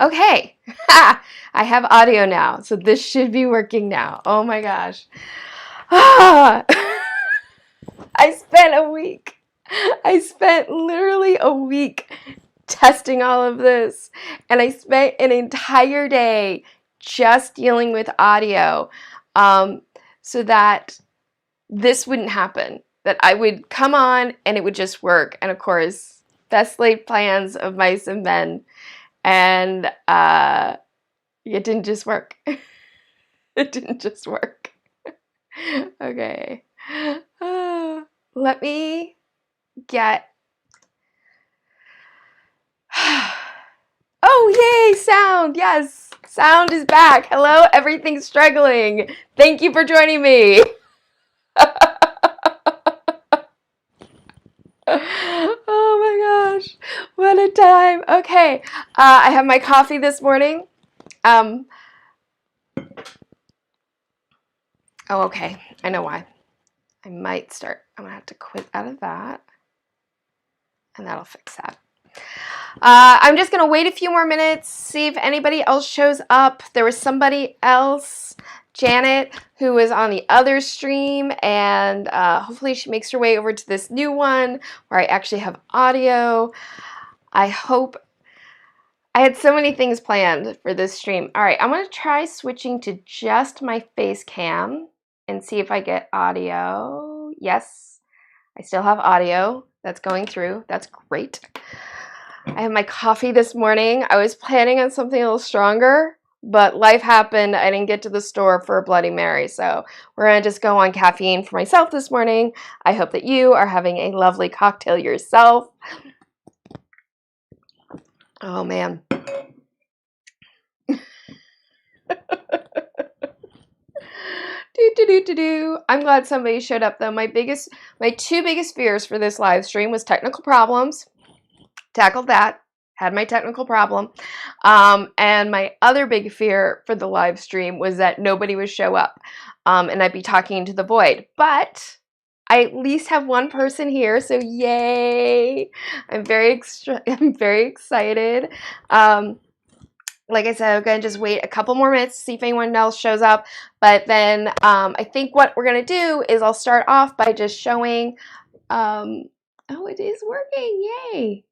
Okay, I have audio now, so this should be working now. Oh my gosh. I spent a week. I spent literally a week testing all of this, and I spent an entire day just dealing with audio so that this wouldn't happen, that I would come on and it would just work. And of course, best laid plans of mice and men, and it didn't just work. It didn't just work. Okay. Let me get... Oh, yay, sound. Yes, sound is back. Hello, everything's struggling. Thank you for joining me. Oh my gosh, what a time. Okay, I have my coffee this morning. Oh, okay, I know why. I might start, I'm gonna have to quit out of that, and that'll fix that. I'm just gonna wait a few more minutes, see if anybody else shows up. There was somebody else, Janet, who was on the other stream, and hopefully she makes her way over to this new one where I actually have audio. I hope. I had so many things planned for this stream. All right, I'm going to try switching to just my face cam and see if I get audio. Yes, I still have audio that's going through. That's great. I have my coffee this morning. I was planning on something a little stronger, but life happened. I didn't get to the store for a Bloody Mary, so we're going to just go on caffeine for myself this morning. I hope that you are having a lovely cocktail yourself. Oh, man. I'm glad somebody showed up, though. My two biggest fears for this live stream was technical problems. Tackled that. Had my technical problem. And my other big fear for the live stream was that nobody would show up and I'd be talking to the void. But I at least have one person here, so yay! I'm very excited. Like I said, I'm going to just wait a couple more minutes to see if anyone else shows up. But then I think what we're going to do is I'll start off by just showing, oh, it is working, yay!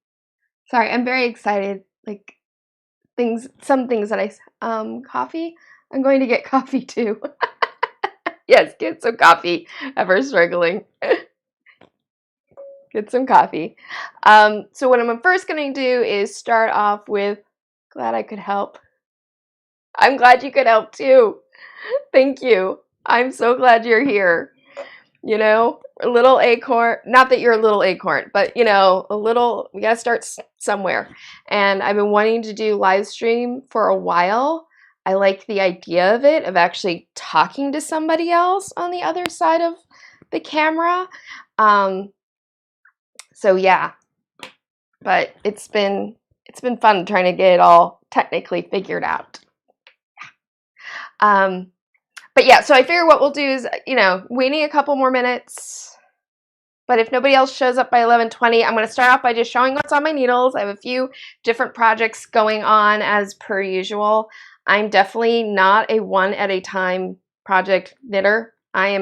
Sorry, I'm very excited. Like some things that coffee, I'm going to get coffee too. Yes, get some coffee. Ever struggling. Get some coffee. So what I'm first going to do is start off with, glad I could help. I'm glad you could help too. Thank you. I'm so glad you're here. You know, a little acorn, not that you're a little acorn, but you know, we gotta start somewhere. And I've been wanting to do live stream for a while. I like the idea of it, of actually talking to somebody else on the other side of the camera. So yeah, but it's been fun trying to get it all technically figured out. Yeah. But yeah, so I figure what we'll do is, you know, waiting a couple more minutes. But if nobody else shows up by 11:20, I'm going to start off by just showing what's on my needles. I have a few different projects going on as per usual. I'm definitely not a one at a time project knitter. I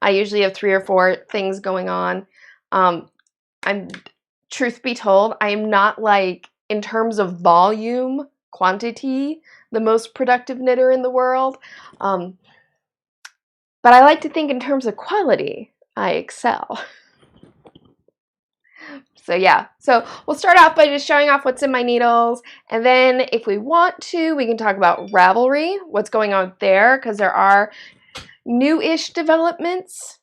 usually have 3 or 4 things going on. Truth be told, I am not, like, in terms of volume, quantity, the most productive knitter in the world. But I like to think in terms of quality, I excel. So yeah, so we'll start off by just showing off what's in my needles, and then if we want to, we can talk about Ravelry, what's going on there, because there are new-ish developments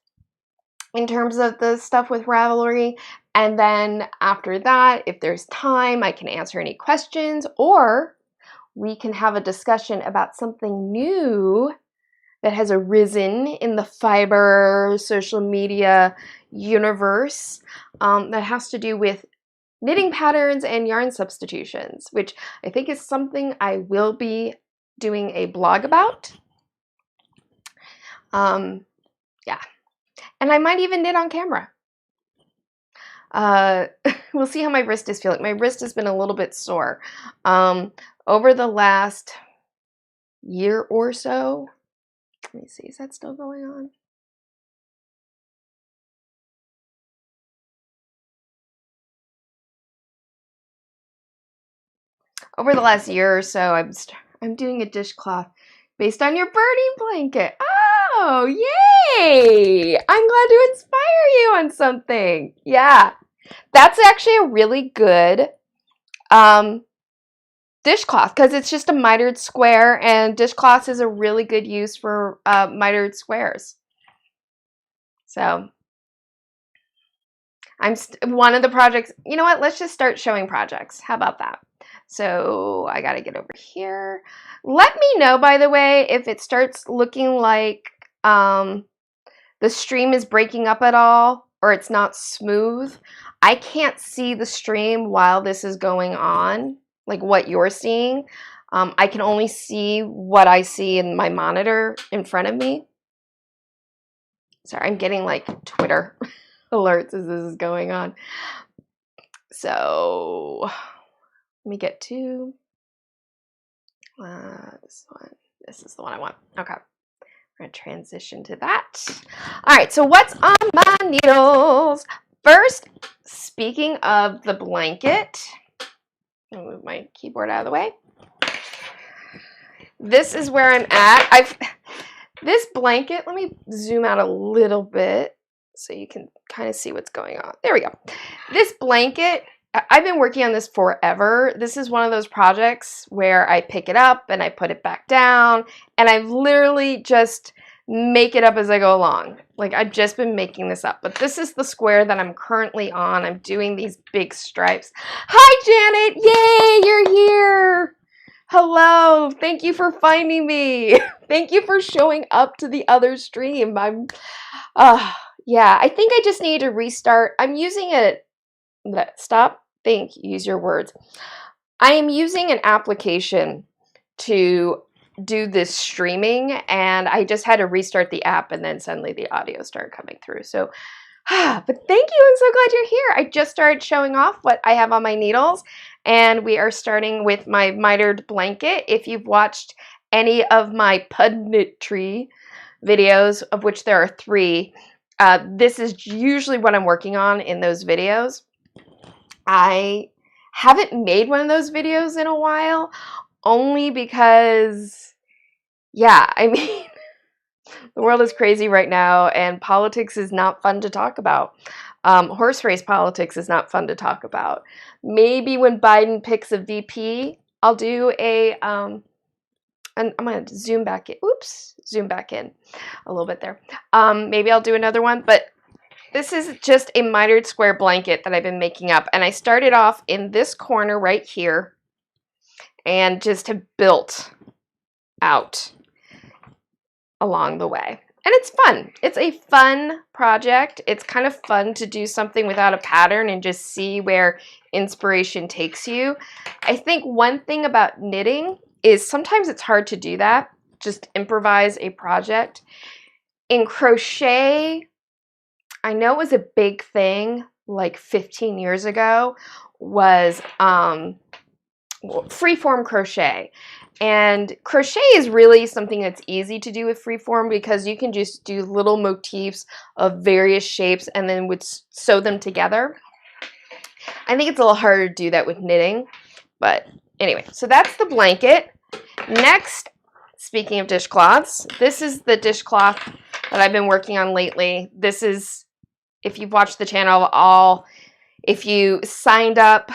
in terms of the stuff with Ravelry. And then after that, if there's time, I can answer any questions, or we can have a discussion about something new that has arisen in the fiber social media universe that has to do with knitting patterns and yarn substitutions, which I think is something I will be doing a blog about. Yeah, and I might even knit on camera. We'll see how my wrist is feeling. My wrist has been a little bit sore. over the last year or so, let me see, is that still going on? Over the last year or so, I'm doing a dishcloth based on your birdie blanket. Oh, yay! I'm glad to inspire you on something. Yeah, that's actually a really good dishcloth because it's just a mitered square, and dishcloth is a really good use for mitered squares. So one of the projects, you know what, let's just start showing projects. How about that? So I got to get over here. Let me know, by the way, if it starts looking like the stream is breaking up at all or it's not smooth. I can't see the stream while this is going on, like what you're seeing. I can only see what I see in my monitor in front of me. Sorry, I'm getting like Twitter alerts as this is going on. So let me get to this one. This is the one I want. Okay. We're going to transition to that. All right, so what's on my needles? First, speaking of the blanket, I'll move my keyboard out of the way. This is where I'm at. This blanket, let me zoom out a little bit so you can kind of see what's going on. There we go. This blanket, I've been working on this forever. This is one of those projects where I pick it up and I put it back down, and I literally just make it up as I go along. Like, I've just been making this up. But this is the square that I'm currently on. I'm doing these big stripes. Hi, Janet. Yay, you're here. Hello. Thank you for finding me. Thank you for showing up to the other stream. Yeah, I think I just need to restart. I'm using it. Stop. Think. Use your words. I am using an application to do this streaming, and I just had to restart the app, and then suddenly the audio started coming through. So, but thank you. I'm so glad you're here. I just started showing off what I have on my needles, and we are starting with my mitered blanket. If you've watched any of my pudnitry videos, of which there are 3, this is usually what I'm working on in those videos. I haven't made one of those videos in a while, only because, yeah, I mean, the world is crazy right now, and politics is not fun to talk about. Horse race politics is not fun to talk about. Maybe when Biden picks a VP, I'll do a, and I'm going to zoom back in. Oops, zoom back in a little bit there. Maybe I'll do another one, but this is just a mitered square blanket that I've been making up, and I started off in this corner right here and just have built out along the way. And it's fun. It's a fun project. It's kind of fun to do something without a pattern and just see where inspiration takes you. I think one thing about knitting is sometimes it's hard to do that, just improvise a project. In crochet, I know it was a big thing like 15 years ago, was freeform crochet. And crochet is really something that's easy to do with freeform because you can just do little motifs of various shapes and then would sew them together. I think it's a little harder to do that with knitting, but anyway, so that's the blanket. Next, speaking of dishcloths, this is the dishcloth that I've been working on lately. This is, if you've watched the channel, if you signed up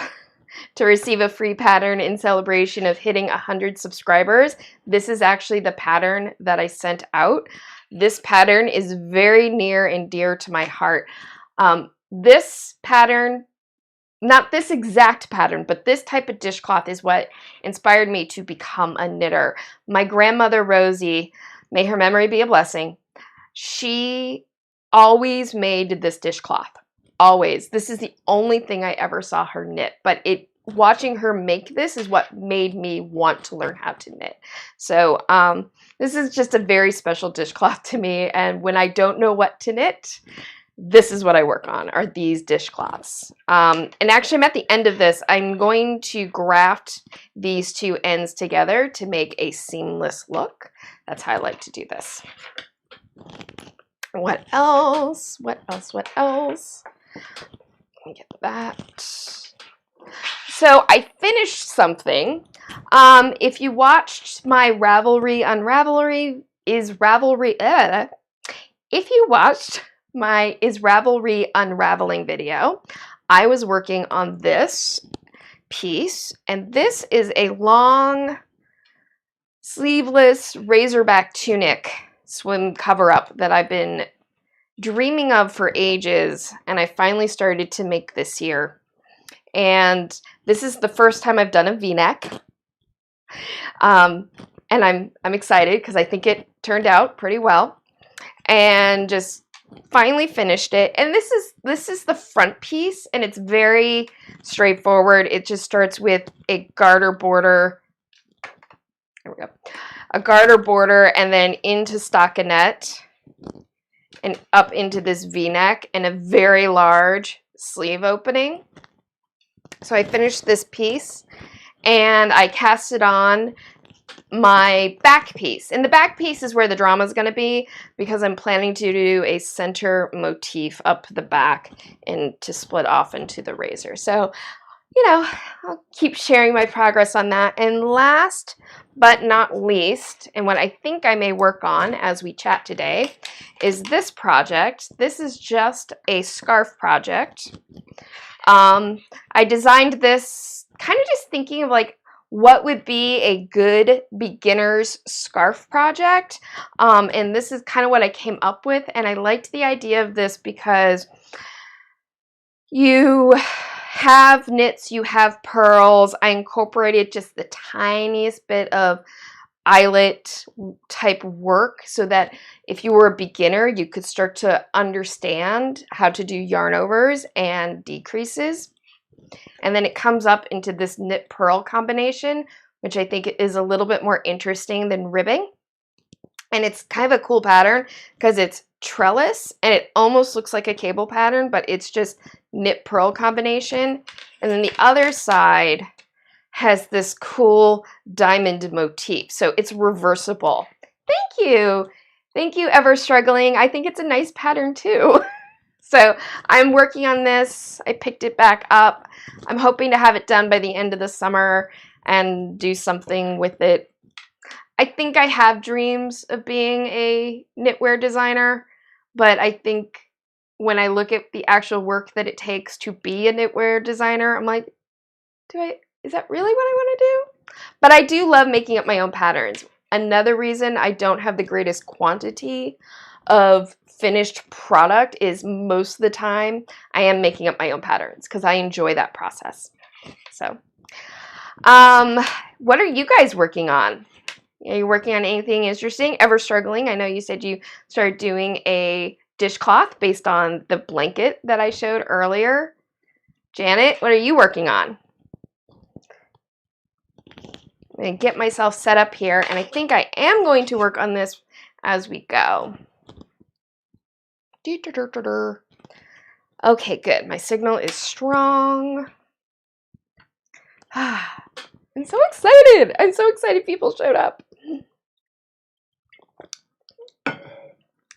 to receive a free pattern in celebration of hitting 100 subscribers, this is actually the pattern that I sent out. This pattern is very near and dear to my heart. This pattern, not this exact pattern, but this type of dishcloth is what inspired me to become a knitter. My grandmother, Rosie, may her memory be a blessing, she always made this dishcloth. Always. This is the only thing I ever saw her knit, but watching her make this is what made me want to learn how to knit. So this is just a very special dishcloth to me, and when I don't know what to knit, this is what I work on, are these dishcloths. And actually, I'm at the end of this. I'm going to graft these two ends together to make a seamless look. That's how I like to do this. What else? What else? What else? Let me get that. So I finished something. If you watched my Ravelry if you watched my Is Ravelry Unraveling video, I was working on this piece, and this is a long sleeveless razorback tunic swim cover-up that I've been dreaming of for ages, and I finally started to make this year. And this is the first time I've done a v-neck, and I'm excited because I think it turned out pretty well, and just finally finished it. And this is the front piece, and it's very straightforward. It just starts with a garter border. There we go. A garter border, and then into stockinette, and up into this v-neck, and a very large sleeve opening. So I finished this piece, and I cast it on my back piece. And the back piece is where the drama is going to be, because I'm planning to do a center motif up the back and to split off into the razor. So, you know, I'll keep sharing my progress on that. And last but not least, and what I think I may work on as we chat today, is this project. This is just a scarf project. I designed this kind of just thinking of like what would be a good beginner's scarf project. And this is kind of what I came up with. And I liked the idea of this because you have knits, you have pearls. I incorporated just the tiniest bit of eyelet type work so that if you were a beginner, you could start to understand how to do yarn overs and decreases. And then it comes up into this knit pearl combination, which I think is a little bit more interesting than ribbing. And it's kind of a cool pattern because it's trellis and it almost looks like a cable pattern, but it's just knit pearl combination. And then the other side has this cool diamond motif. So it's reversible. Thank you. Thank you, Ever Struggling. I think it's a nice pattern too. So I'm working on this. I picked it back up. I'm hoping to have it done by the end of the summer and do something with it. I think I have dreams of being a knitwear designer, but I think when I look at the actual work that it takes to be a knitwear designer, I'm like, is that really what I want to do? But I do love making up my own patterns. Another reason I don't have the greatest quantity of finished product is most of the time I am making up my own patterns because I enjoy that process. So, what are you guys working on? Are you working on anything interesting? Ever Struggling? I know you said you started doing a dishcloth based on the blanket that I showed earlier. Janet, what are you working on? I'm going to get myself set up here, and I think I am going to work on this as we go. Okay, good. My signal is strong. I'm so excited. I'm so excited people showed up.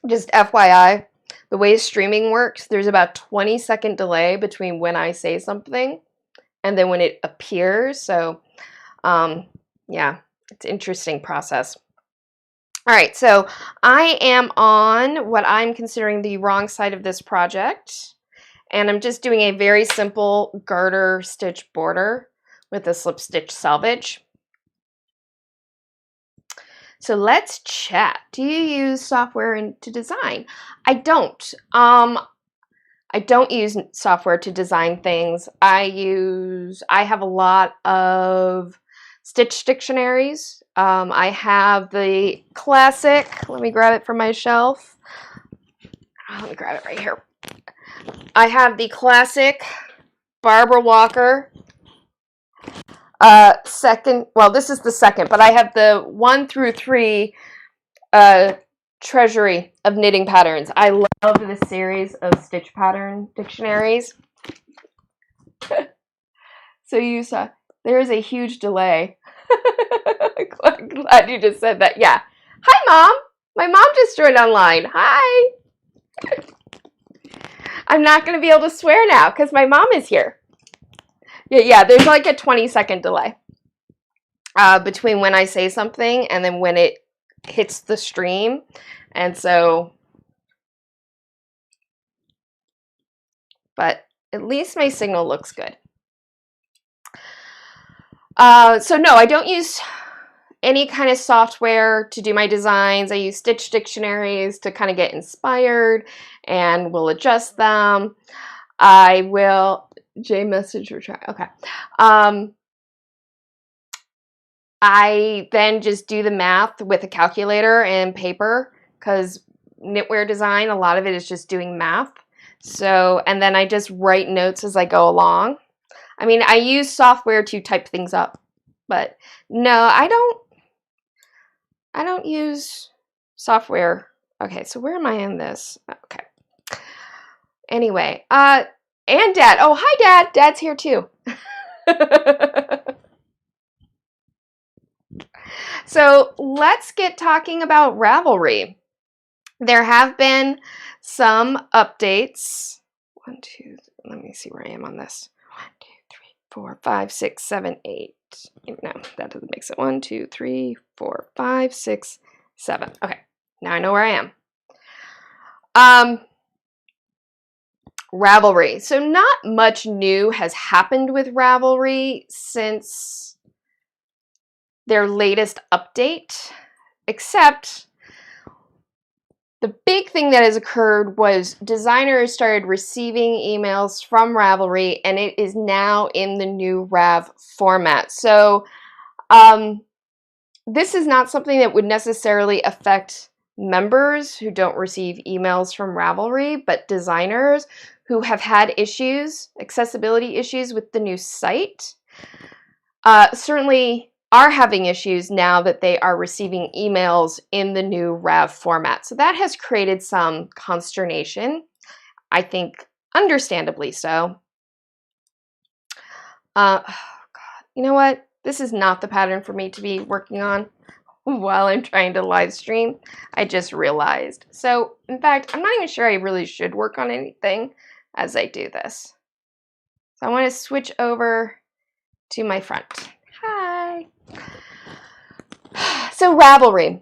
Just FYI, the way streaming works, there's about 20-second delay between when I say something and then when it appears. So, yeah, it's an interesting process. All right, so I am on what I'm considering the wrong side of this project, and I'm just doing a very simple garter stitch border with a slip stitch selvage. So let's chat. Do you use software to design? I don't. I don't use software to design things. I have a lot of stitch dictionaries. I have the classic, let me grab it from my shelf. Let me grab it right here. I have the classic Barbara Walker second, well, this is the second, but I have the 1 through 3 treasury of knitting patterns. I love this series of stitch pattern dictionaries. So you saw, there is a huge delay. Glad you just said that. Yeah. Hi, Mom. My mom just joined online. Hi. I'm not going to be able to swear now because my mom is here. Yeah, there's like a 20-second delay between when I say something and then when it hits the stream. And so, but at least my signal looks good. So no, I don't use any kind of software to do my designs. I use stitch dictionaries to kind of get inspired and will adjust them. I will, J message retry, okay. I then just do the math with a calculator and paper because knitwear design, a lot of it is just doing math. So, and then I just write notes as I go along. I mean, I use software to type things up, but no, I don't use software. Okay, so where am I in this? Okay. Anyway, and Dad. Oh, hi, Dad. Dad's here too. So let's get talking about Ravelry. There have been some updates. Let me see where I am on this. 1, 2, 3, 4, 5, 6, 7, 8. No, that doesn't make sense. 1, 2, 3, 4, 5, 6, 7. Okay, now I know where I am. Ravelry. So not much new has happened with Ravelry since their latest update, except the big thing that has occurred was designers started receiving emails from Ravelry, and it is now in the NuRav format. So this is not something that would necessarily affect members who don't receive emails from Ravelry, but designers who have had issues, accessibility issues with the new site, certainly are having issues now that they are receiving emails in the NuRav format. So that has created some consternation, I think understandably so. Oh God, you know what? This is not the pattern for me to be working on while I'm trying to live stream. I just realized. So in fact, I'm not even sure I really should work on anything as I do this. So I want to switch over to my front. Hi. So Ravelry,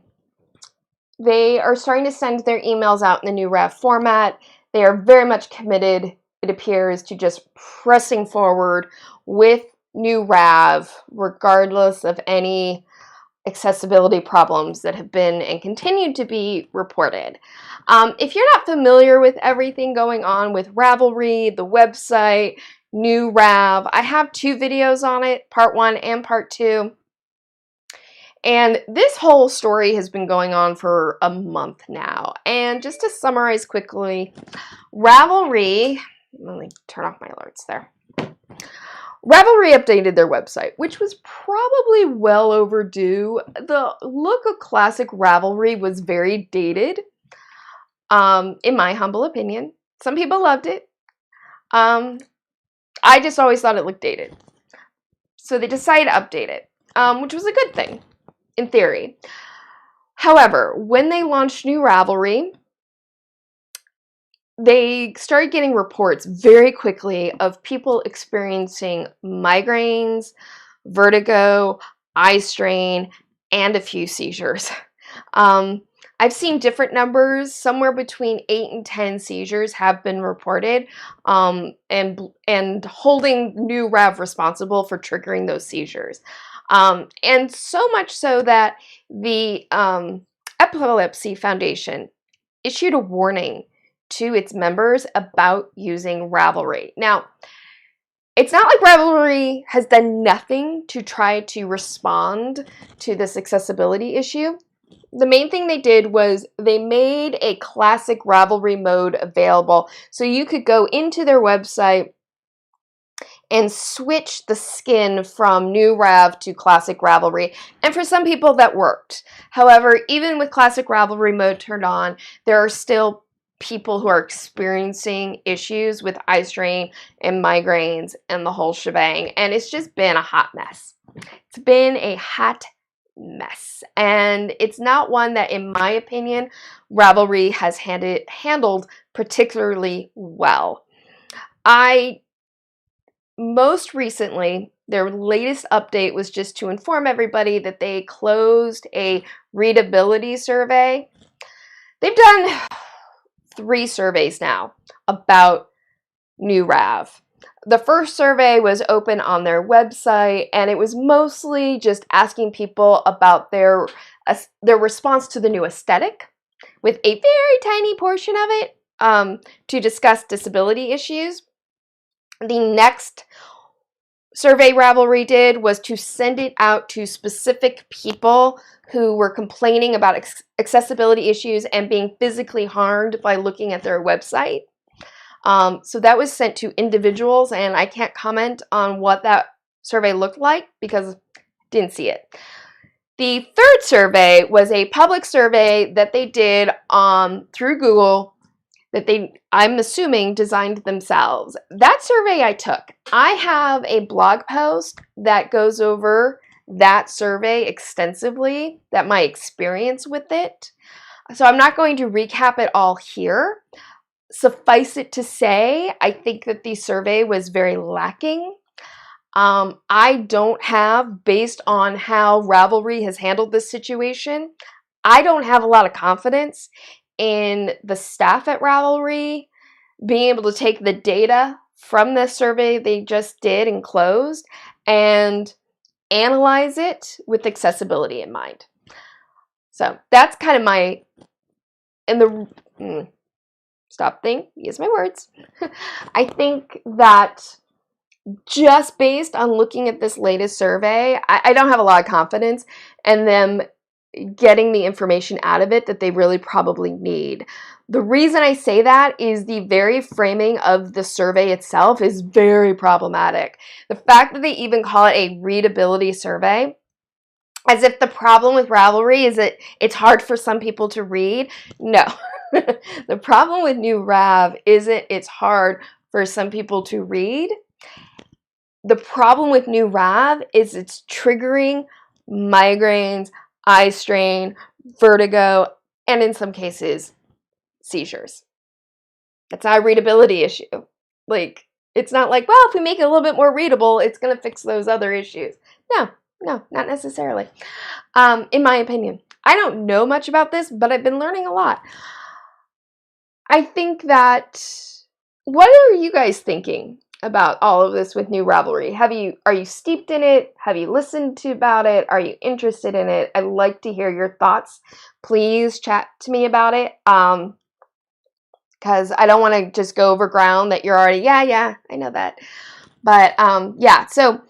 they are starting to send their emails out in the NuRav format. They are very much committed, it appears, to just pressing forward with NuRav, regardless of any accessibility problems that have been and continue to be reported. If you're not familiar with everything going on with Ravelry, the website, NuRav, I have 2 videos on it, part 1 and part 2. And this whole story has been going on for a month now. And just to summarize quickly, Ravelry, let me turn off my alerts there. Ravelry updated their website, which was probably well overdue. The look of classic Ravelry was very dated, in my humble opinion. Some people loved it. I just always thought it looked dated. So they decided to update it, which was a good thing, in theory. However, when they launched New Ravelry, they started getting reports very quickly of people experiencing migraines, vertigo, eye strain, and a few seizures. I've seen different numbers. Somewhere between 8 and 10 seizures have been reported, and holding NuRav responsible for triggering those seizures. And so much so that the Epilepsy Foundation issued a warning to its members about using Ravelry. Now, it's not like Ravelry has done nothing to try to respond to this accessibility issue. The main thing they did was they made a classic Ravelry mode available, so you could go into their website and switch the skin from NuRav to classic Ravelry. And for some people that worked. However, even with classic Ravelry mode turned on, there are still people who are experiencing issues with eye strain and migraines and the whole shebang. And it's just been a hot mess. It's been a hot mess. And it's not one that, in my opinion, Ravelry has handled particularly well. Most recently, their latest update was just to inform everybody that they closed a readability survey. They've done 3 surveys now about NuRav. The first survey was open on their website, and it was mostly just asking people about their response to the new aesthetic, with a very tiny portion of it to discuss disability issues. The next survey Ravelry did was to send it out to specific people who were complaining about accessibility issues and being physically harmed by looking at their website. So that was sent to individuals, and I can't comment on what that survey looked like because I didn't see it. The third survey was a public survey that they did through Google that I'm assuming, designed themselves. That survey I took. I have a blog post that goes over that survey extensively, my experience with it. So I'm not going to recap it all here. Suffice it to say, I think that the survey was very lacking. I don't have, based on how Ravelry has handled this situation, I don't have a lot of confidence in the staff at Ravelry being able to take the data from the survey they just did and closed and analyze it with accessibility in mind. So that's kind of my, use my words. I think that just based on looking at this latest survey, I don't have a lot of confidence in them getting the information out of it that they really probably need. The reason I say that is the very framing of the survey itself is very problematic. The fact that they even call it a readability survey, as if the problem with Ravelry is that it's hard for some people to read. No. The problem with NuRav isn't it's hard for some people to read. The problem with NuRav is it's triggering migraines, eye strain, vertigo, and in some cases, seizures. It's not a readability issue. Like, it's not like, well, if we make it a little bit more readable, it's going to fix those other issues. No, not necessarily. In my opinion. I don't know much about this, but I've been learning a lot. I think that, what are you guys thinking about all of this with new Ravelry? Are you steeped in it? Have you listened about it? Are you interested in it? I'd like to hear your thoughts. Please chat to me about it. Because I don't want to just go over ground that you're already, yeah, I know that. But yeah, so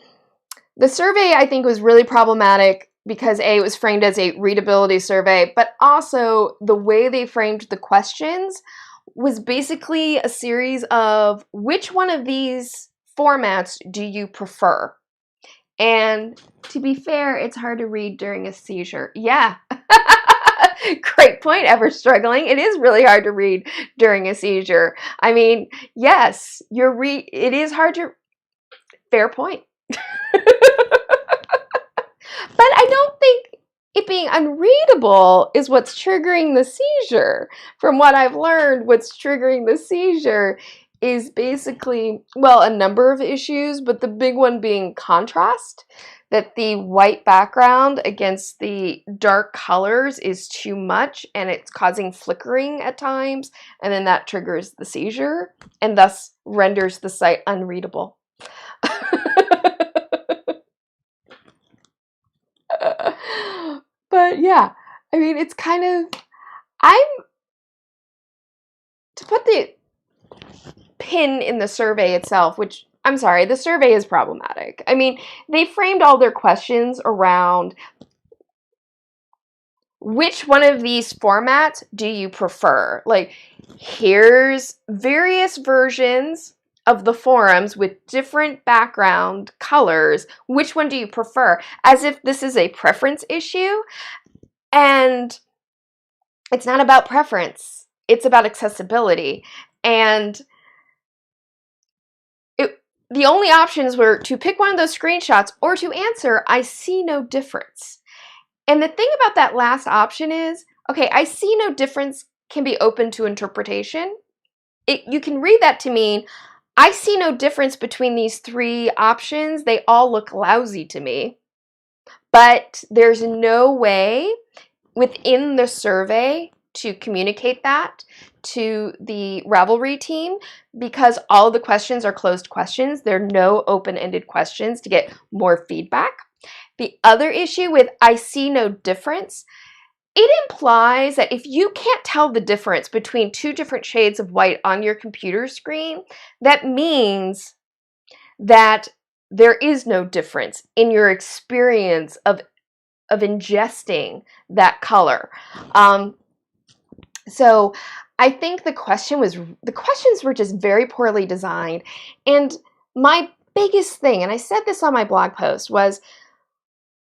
the survey I think was really problematic because A, it was framed as a readability survey, but also the way they framed the questions was basically a series of which one of these formats do you prefer? And to be fair, it's hard to read during a seizure. Yeah. Great point, ever struggling. It is really hard to read during a seizure. I mean, yes, it is hard to, fair point. But I don't think it being unreadable is what's triggering the seizure. From what I've learned, what's triggering the seizure is basically, well, a number of issues, but the big one being contrast, that the white background against the dark colors is too much and it's causing flickering at times, and then that triggers the seizure and thus renders the site unreadable. But yeah, I mean, it's kind of, to put the pin in the survey itself, which, I'm sorry, the survey is problematic. I mean, they framed all their questions around which one of these formats do you prefer? Like, here's various versions of the forums with different background colors. Which one do you prefer? As if this is a preference issue. And it's not about preference. It's about accessibility. And the only options were to pick one of those screenshots or to answer, I see no difference. And the thing about that last option is, okay, I see no difference can be open to interpretation. You can read that to mean, I see no difference between these three options. They all look lousy to me. But there's no way within the survey to communicate that to the Ravelry team because all of the questions are closed questions. There are no open-ended questions to get more feedback. The other issue with I see no difference, it implies that if you can't tell the difference between two different shades of white on your computer screen, that means that there is no difference in your experience of ingesting that color. So I think the questions were just very poorly designed. And my biggest thing, and I said this on my blog post, was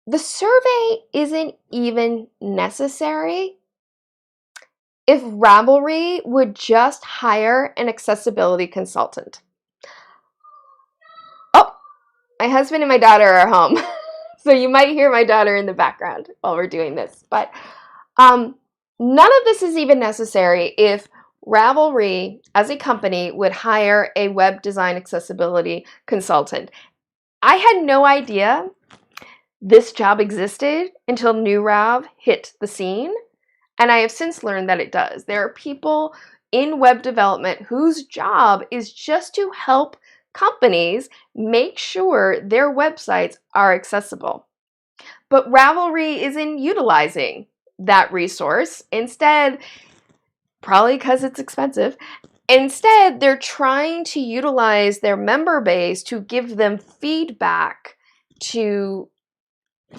the survey isn't even necessary if Ravelry would just hire an accessibility consultant. Oh, my husband and my daughter are home. So you might hear my daughter in the background while we're doing this. But none of this is even necessary if Ravelry, as a company, would hire a web design accessibility consultant. I had no idea this job existed until NuRav hit the scene, and I have since learned that it does. There are people in web development whose job is just to help companies make sure their websites are accessible. But Ravelry isn't utilizing that resource. Instead, probably because it's expensive, instead they're trying to utilize their member base to give them feedback to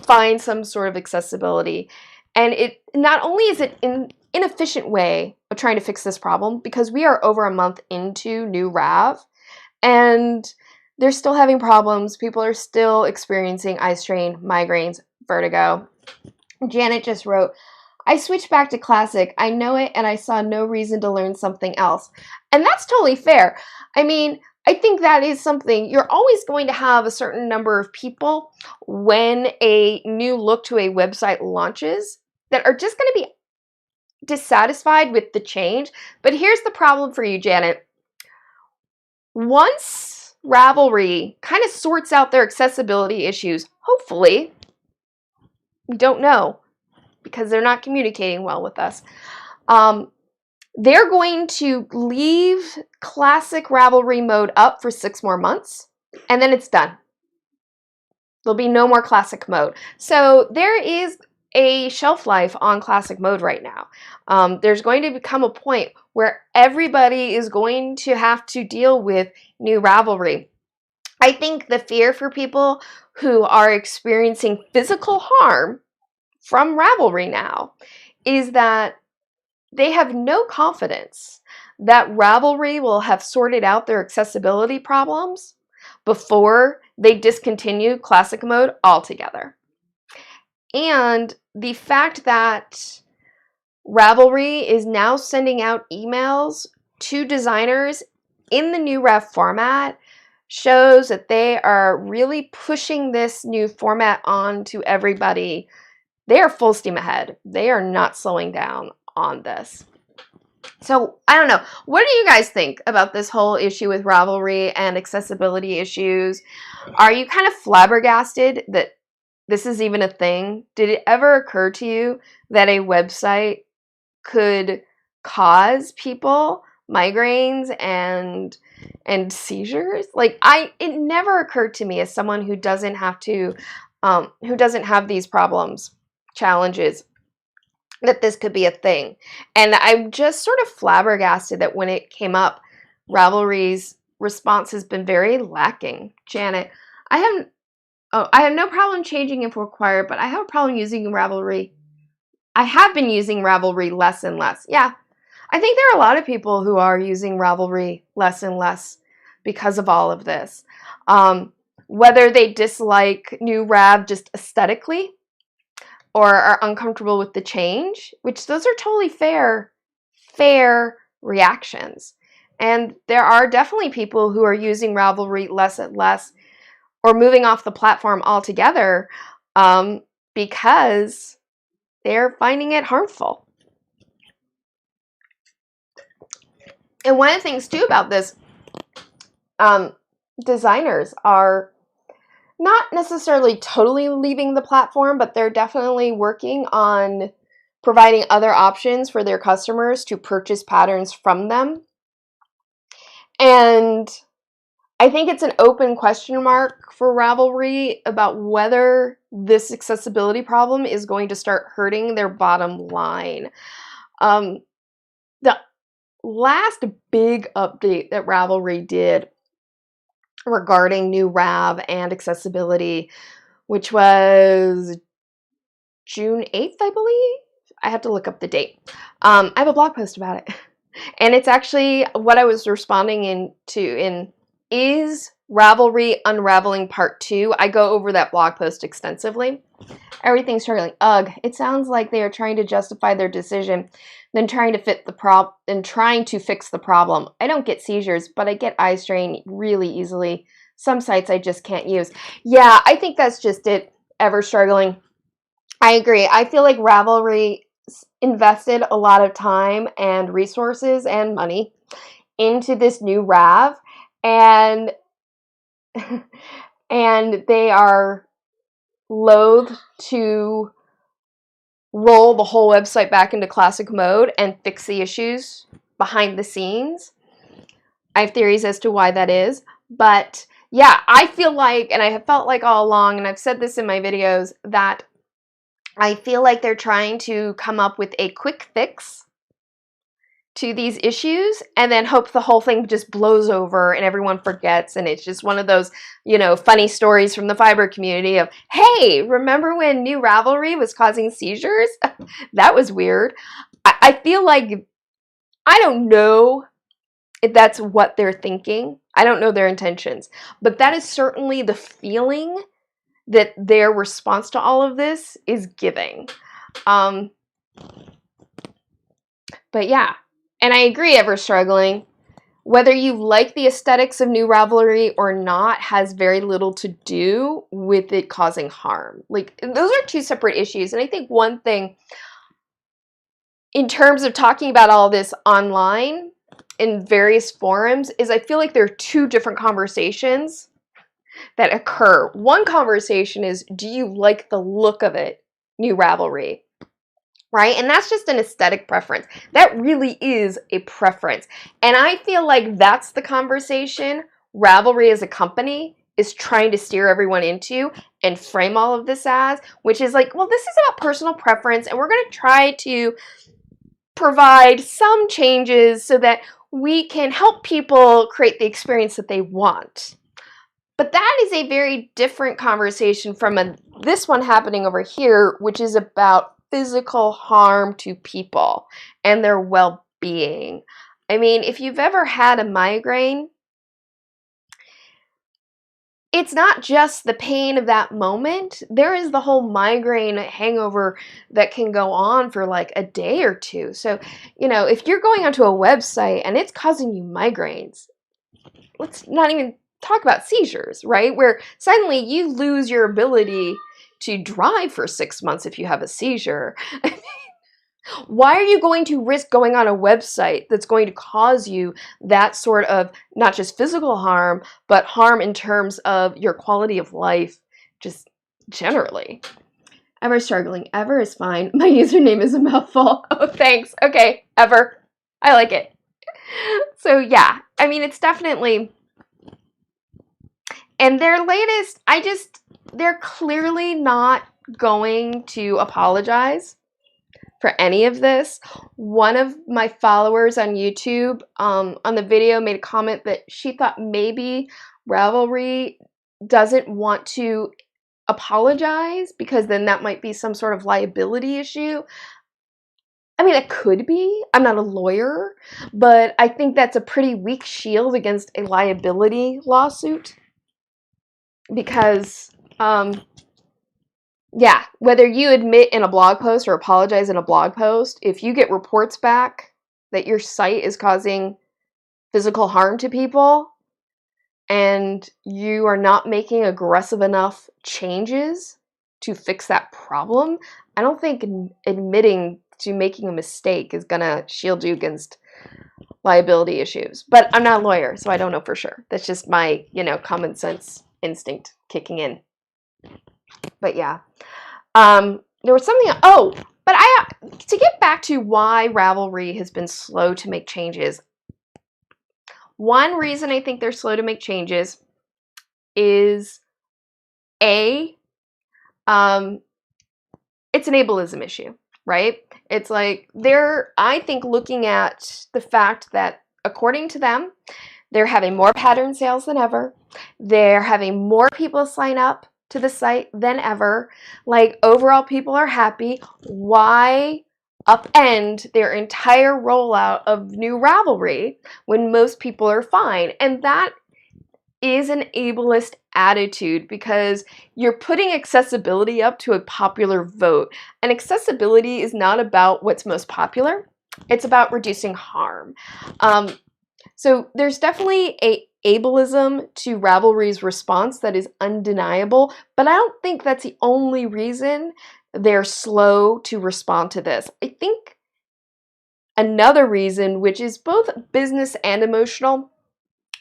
find some sort of accessibility. And it not only is it an inefficient way of trying to fix this problem, because we are over a month into NuRav, and they're still having problems. People are still experiencing eye strain, migraines, vertigo. Janet just wrote, I switched back to Classic. I know it, and I saw no reason to learn something else. And that's totally fair. I mean, I think that is something, you're always going to have a certain number of people when a new look to a website launches that are just going to be dissatisfied with the change. But here's the problem for you, Janet. Once Ravelry kind of sorts out their accessibility issues, hopefully, we don't know because they're not communicating well with us, they're going to leave Classic Ravelry mode up for 6 more months, and then it's done. There'll be no more Classic mode. So there is a shelf life on Classic mode right now. There's going to become a point where everybody is going to have to deal with new Ravelry. I think the fear for people who are experiencing physical harm from Ravelry now is that they have no confidence that Ravelry will have sorted out their accessibility problems before they discontinue Classic mode altogether. And the fact that Ravelry is now sending out emails to designers in the NuRav format shows that they are really pushing this new format on to everybody. They are full steam ahead. They are not slowing down on this. So I don't know. What do you guys think about this whole issue with Ravelry and accessibility issues? Are you kind of flabbergasted that this is even a thing? Did it ever occur to you that a website could cause people migraines and seizures? Like it never occurred to me as someone who doesn't have these problems, challenges, that this could be a thing. And I'm just sort of flabbergasted that when it came up, Ravelry's response has been very lacking. Janet, I have no problem changing if required, but I have a problem using Ravelry. I have been using Ravelry less and less. Yeah, I think there are a lot of people who are using Ravelry less and less. because of all of this. Whether they dislike NuRav just aesthetically or are uncomfortable with the change, which those are totally fair reactions. And there are definitely people who are using Ravelry less and less or moving off the platform altogether because they're finding it harmful. And one of the things too about this, designers are not necessarily totally leaving the platform, but they're definitely working on providing other options for their customers to purchase patterns from them. And I think it's an open question mark for Ravelry about whether this accessibility problem is going to start hurting their bottom line. The last big update that Ravelry did regarding NuRav and accessibility, which was June 8th, I believe. I have to look up the date. I have a blog post about it. And it's actually what I was responding in Is Ravelry Unraveling Part 2. I go over that blog post extensively. Everything's struggling. Ugh, it sounds like they are trying to justify their decision, then trying to fix the problem. I don't get seizures, but I get eye strain really easily. Some sites I just can't use. Yeah, I think that's just it. Ever struggling. I agree. I feel like Ravelry invested a lot of time and resources and money into this NuRav, and they are loath to roll the whole website back into classic mode and fix the issues behind the scenes. I have theories as to why that is, but yeah, I feel like, and I have felt like all along, and I've said this in my videos, that I feel like they're trying to come up with a quick fix to these issues and then hope the whole thing just blows over and everyone forgets, and it's just one of those, you know, funny stories from the fiber community of, hey, remember when new Ravelry was causing seizures? That was weird. I feel like, I don't know if that's what they're thinking. I don't know their intentions, but that is certainly the feeling that their response to all of this is giving. But yeah, and I agree, ever struggling. Whether you like the aesthetics of new Ravelry or not has very little to do with it causing harm. Like, those are two separate issues. And I think one thing, in terms of talking about all this online in various forums, is I feel like there are two different conversations that occur. One conversation is, do you like the look of it, new Ravelry? Right? And that's just an aesthetic preference. That really is a preference. And I feel like that's the conversation Ravelry as a company is trying to steer everyone into and frame all of this as, which is like, well, this is about personal preference, and we're going to try to provide some changes so that we can help people create the experience that they want. But that is a very different conversation from this one happening over here, which is about physical harm to people and their well-being. I mean, if you've ever had a migraine, it's not just the pain of that moment. There is the whole migraine hangover that can go on for like a day or two. So, you know, if you're going onto a website and it's causing you migraines, let's not even talk about seizures, right? Where suddenly you lose your ability to drive for 6 months if you have a seizure. Why are you going to risk going on a website that's going to cause you that sort of not just physical harm, but harm in terms of your quality of life, just generally? Ever struggling. Ever is fine. My username is a mouthful. Oh, thanks. Okay, Ever. I like it. So yeah, I mean, it's definitely... And their latest, they're clearly not going to apologize for any of this. One of my followers on YouTube on the video made a comment that she thought maybe Ravelry doesn't want to apologize because then that might be some sort of liability issue. I mean, it could be. I'm not a lawyer, but I think that's a pretty weak shield against a liability lawsuit. Because, yeah, whether you admit in a blog post or apologize in a blog post, if you get reports back that your site is causing physical harm to people and you are not making aggressive enough changes to fix that problem, I don't think admitting to making a mistake is going to shield you against liability issues. But I'm not a lawyer, so I don't know for sure. That's just my, common sense instinct kicking in. But yeah. There was something, but to get back to why Ravelry has been slow to make changes, one reason I think they're slow to make changes is it's an ableism issue, right? It's like I think, looking at the fact that according to them, they're having more pattern sales than ever. They're having more people sign up to the site than ever. Like, overall, people are happy. Why upend their entire rollout of new Ravelry when most people are fine? And that is an ableist attitude, because you're putting accessibility up to a popular vote. And accessibility is not about what's most popular. It's about reducing harm. So there's definitely a ableism to Ravelry's response that is undeniable, but I don't think that's the only reason they're slow to respond to this. I think another reason, which is both business and emotional,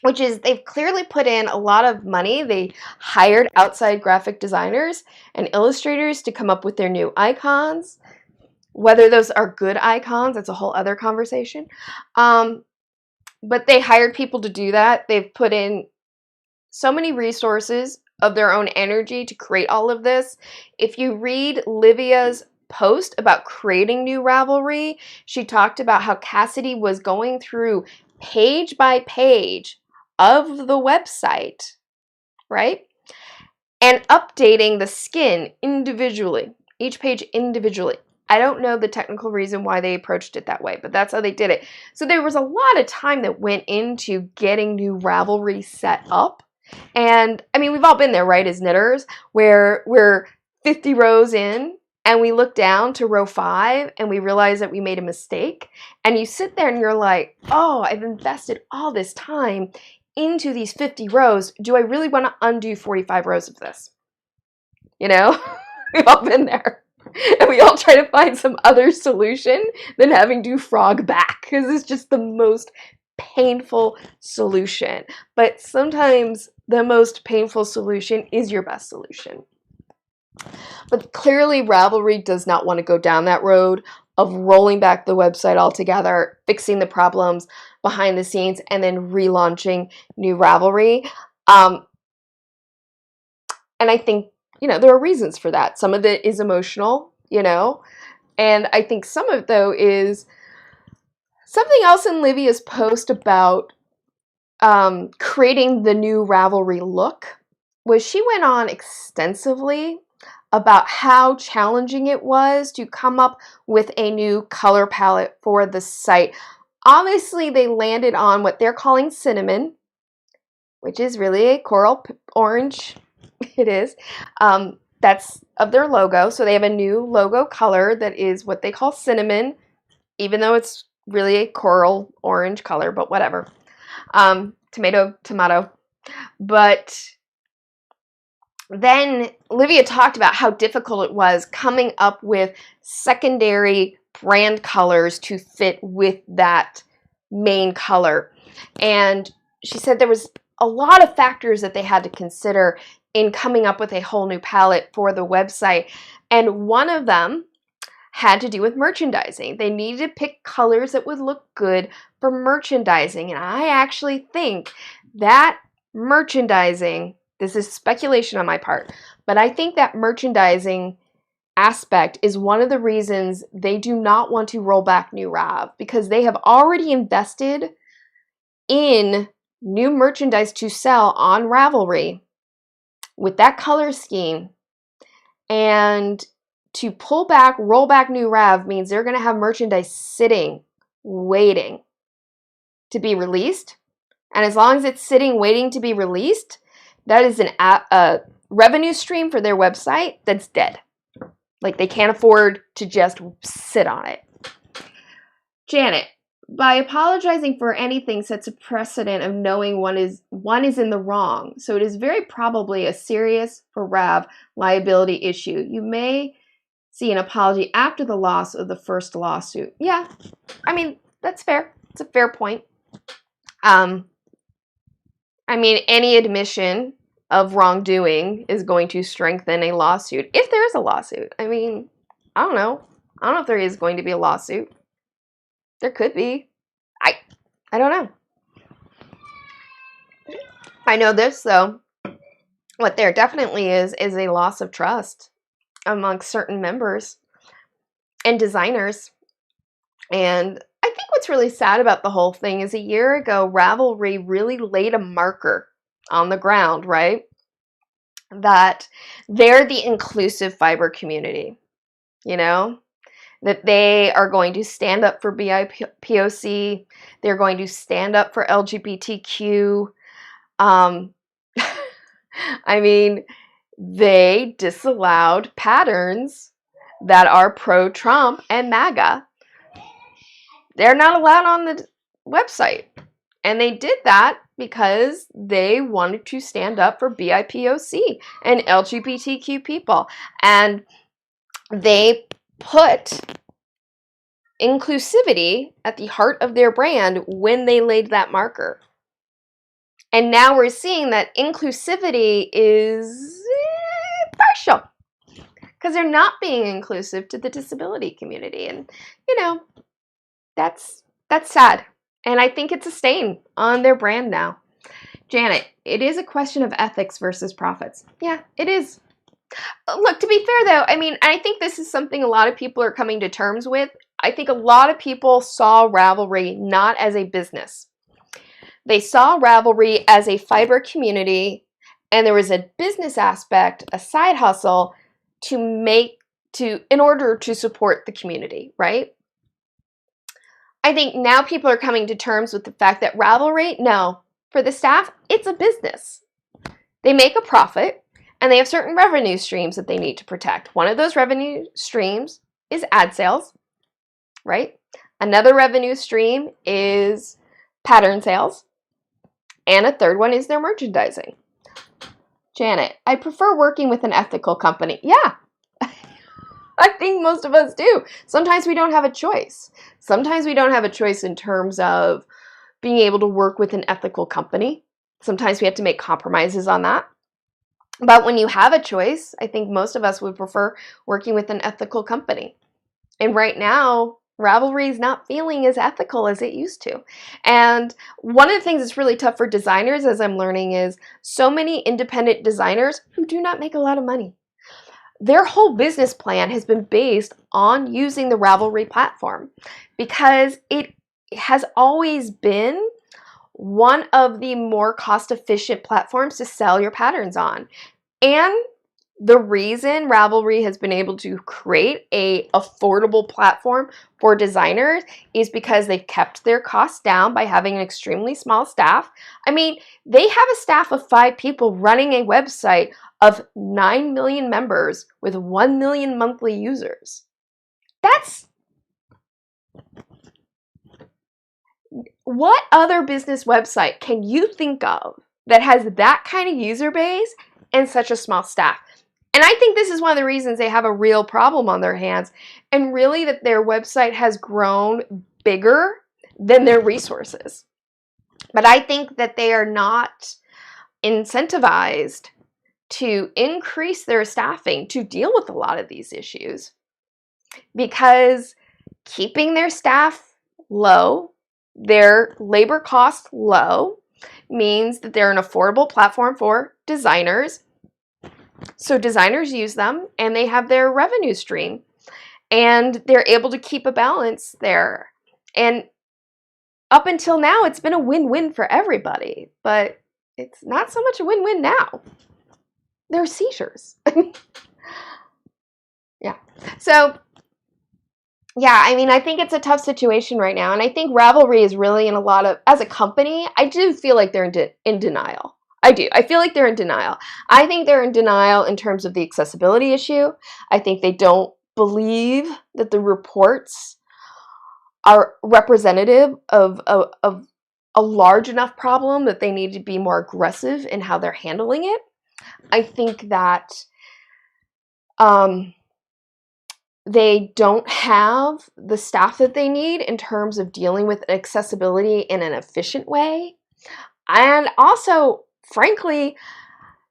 which is they've clearly put in a lot of money. They hired outside graphic designers and illustrators to come up with their new icons. Whether those are good icons, that's a whole other conversation. But they hired people to do that. They've put in so many resources of their own energy to create all of this. If you read Livia's post about creating new Ravelry, she talked about how Cassidy was going through page by page of the website, right? And updating the skin individually, each page individually. I don't know the technical reason why they approached it that way, but that's how they did it. So there was a lot of time that went into getting new Ravelry set up. And I mean, we've all been there, right, as knitters, where we're 50 rows in and we look down to row 5 and we realize that we made a mistake. And you sit there and you're like, oh, I've invested all this time into these 50 rows. Do I really want to undo 45 rows of this? We've all been there. And we all try to find some other solution than having to frog back, because it's just the most painful solution. But sometimes the most painful solution is your best solution. But clearly Ravelry does not want to go down that road of rolling back the website altogether, fixing the problems behind the scenes, and then relaunching new Ravelry. And I think there are reasons for that. Some of it is emotional, and I think some of it, though, is something else in Livia's post about creating the new Ravelry look. Was she went on extensively about how challenging it was to come up with a new color palette for the site. Obviously, they landed on what they're calling cinnamon, which is really a coral orange. It is. That's of their logo. So they have a new logo color that is what they call cinnamon, even though it's really a coral orange color, but whatever. Tomato. But then Livia talked about how difficult it was coming up with secondary brand colors to fit with that main color. And she said there was a lot of factors that they had to consider in coming up with a whole new palette for the website. And one of them had to do with merchandising. They needed to pick colors that would look good for merchandising. And I actually think that merchandising, this is speculation on my part, but I think that merchandising aspect is one of the reasons they do not want to roll back NuRav, because they have already invested in new merchandise to sell on Ravelry with that color scheme. And to pull back, roll back NuRav means they're going to have merchandise sitting, waiting to be released. And as long as it's sitting, waiting to be released, that is a revenue stream for their website that's dead. Like, they can't afford to just sit on it. Janet, by apologizing for anything sets a precedent of knowing one is in the wrong. So it is very probably a serious, for Rav, liability issue. You may see an apology after the loss of the first lawsuit. Yeah, I mean, that's fair. It's a fair point. I mean, any admission of wrongdoing is going to strengthen a lawsuit. If there is a lawsuit. I mean, I don't know. I don't know if there is going to be a lawsuit. There could be. I don't know. I know this, though. What there definitely is a loss of trust amongst certain members and designers. And I think what's really sad about the whole thing is a year ago, Ravelry really laid a marker on the ground, right? That they're the inclusive fiber community, you know? That they are going to stand up for BIPOC, they're going to stand up for LGBTQ. I mean, they disallowed patterns that are pro-Trump and MAGA. They're not allowed on the website. And they did that because they wanted to stand up for BIPOC and LGBTQ people. And they put inclusivity at the heart of their brand when they laid that marker. And now we're seeing that inclusivity is partial because they're not being inclusive to the disability community. And, you know, that's sad. And I think it's a stain on their brand now. Janet, it is a question of ethics versus profits. Yeah, it is. Look, to be fair, though, I mean, I think this is something a lot of people are coming to terms with. I think a lot of people saw Ravelry not as a business. They saw Ravelry as a fiber community, and there was a business aspect, a side hustle, in order to support the community, right? I think now people are coming to terms with the fact that Ravelry, no, for the staff, it's a business. They make a profit, and they have certain revenue streams that they need to protect. One of those revenue streams is ad sales, right? Another revenue stream is pattern sales. And a third one is their merchandising. Janet, I prefer working with an ethical company. Yeah, I think most of us do. Sometimes we don't have a choice. Sometimes we don't have a choice in terms of being able to work with an ethical company. Sometimes we have to make compromises on that. But when you have a choice, I think most of us would prefer working with an ethical company. And right now, Ravelry is not feeling as ethical as it used to. And one of the things that's really tough for designers, as I'm learning, is so many independent designers who do not make a lot of money. Their whole business plan has been based on using the Ravelry platform because it has always been one of the more cost-efficient platforms to sell your patterns on. And the reason Ravelry has been able to create an affordable platform for designers is because they've kept their costs down by having an extremely small staff. I mean, they have a staff of 5 people running a website of 9 million members with 1 million monthly users. What other business website can you think of that has that kind of user base and such a small staff? And I think this is one of the reasons they have a real problem on their hands, and really that their website has grown bigger than their resources. But I think that they are not incentivized to increase their staffing to deal with a lot of these issues, because keeping their staff low, their labor costs low, means that they're an affordable platform for designers. So designers use them and they have their revenue stream and they're able to keep a balance there. And up until now, it's been a win-win for everybody, but it's not so much a win-win now. There are seizures. Yeah. So, yeah, I mean, I think it's a tough situation right now. And I think Ravelry is really in a lot of, as a company, I do feel like they're in denial. I do. I feel like they're in denial. I think they're in denial in terms of the accessibility issue. I think they don't believe that the reports are representative of a large enough problem that they need to be more aggressive in how they're handling it. I think that they don't have the staff that they need in terms of dealing with accessibility in an efficient way. And also, frankly,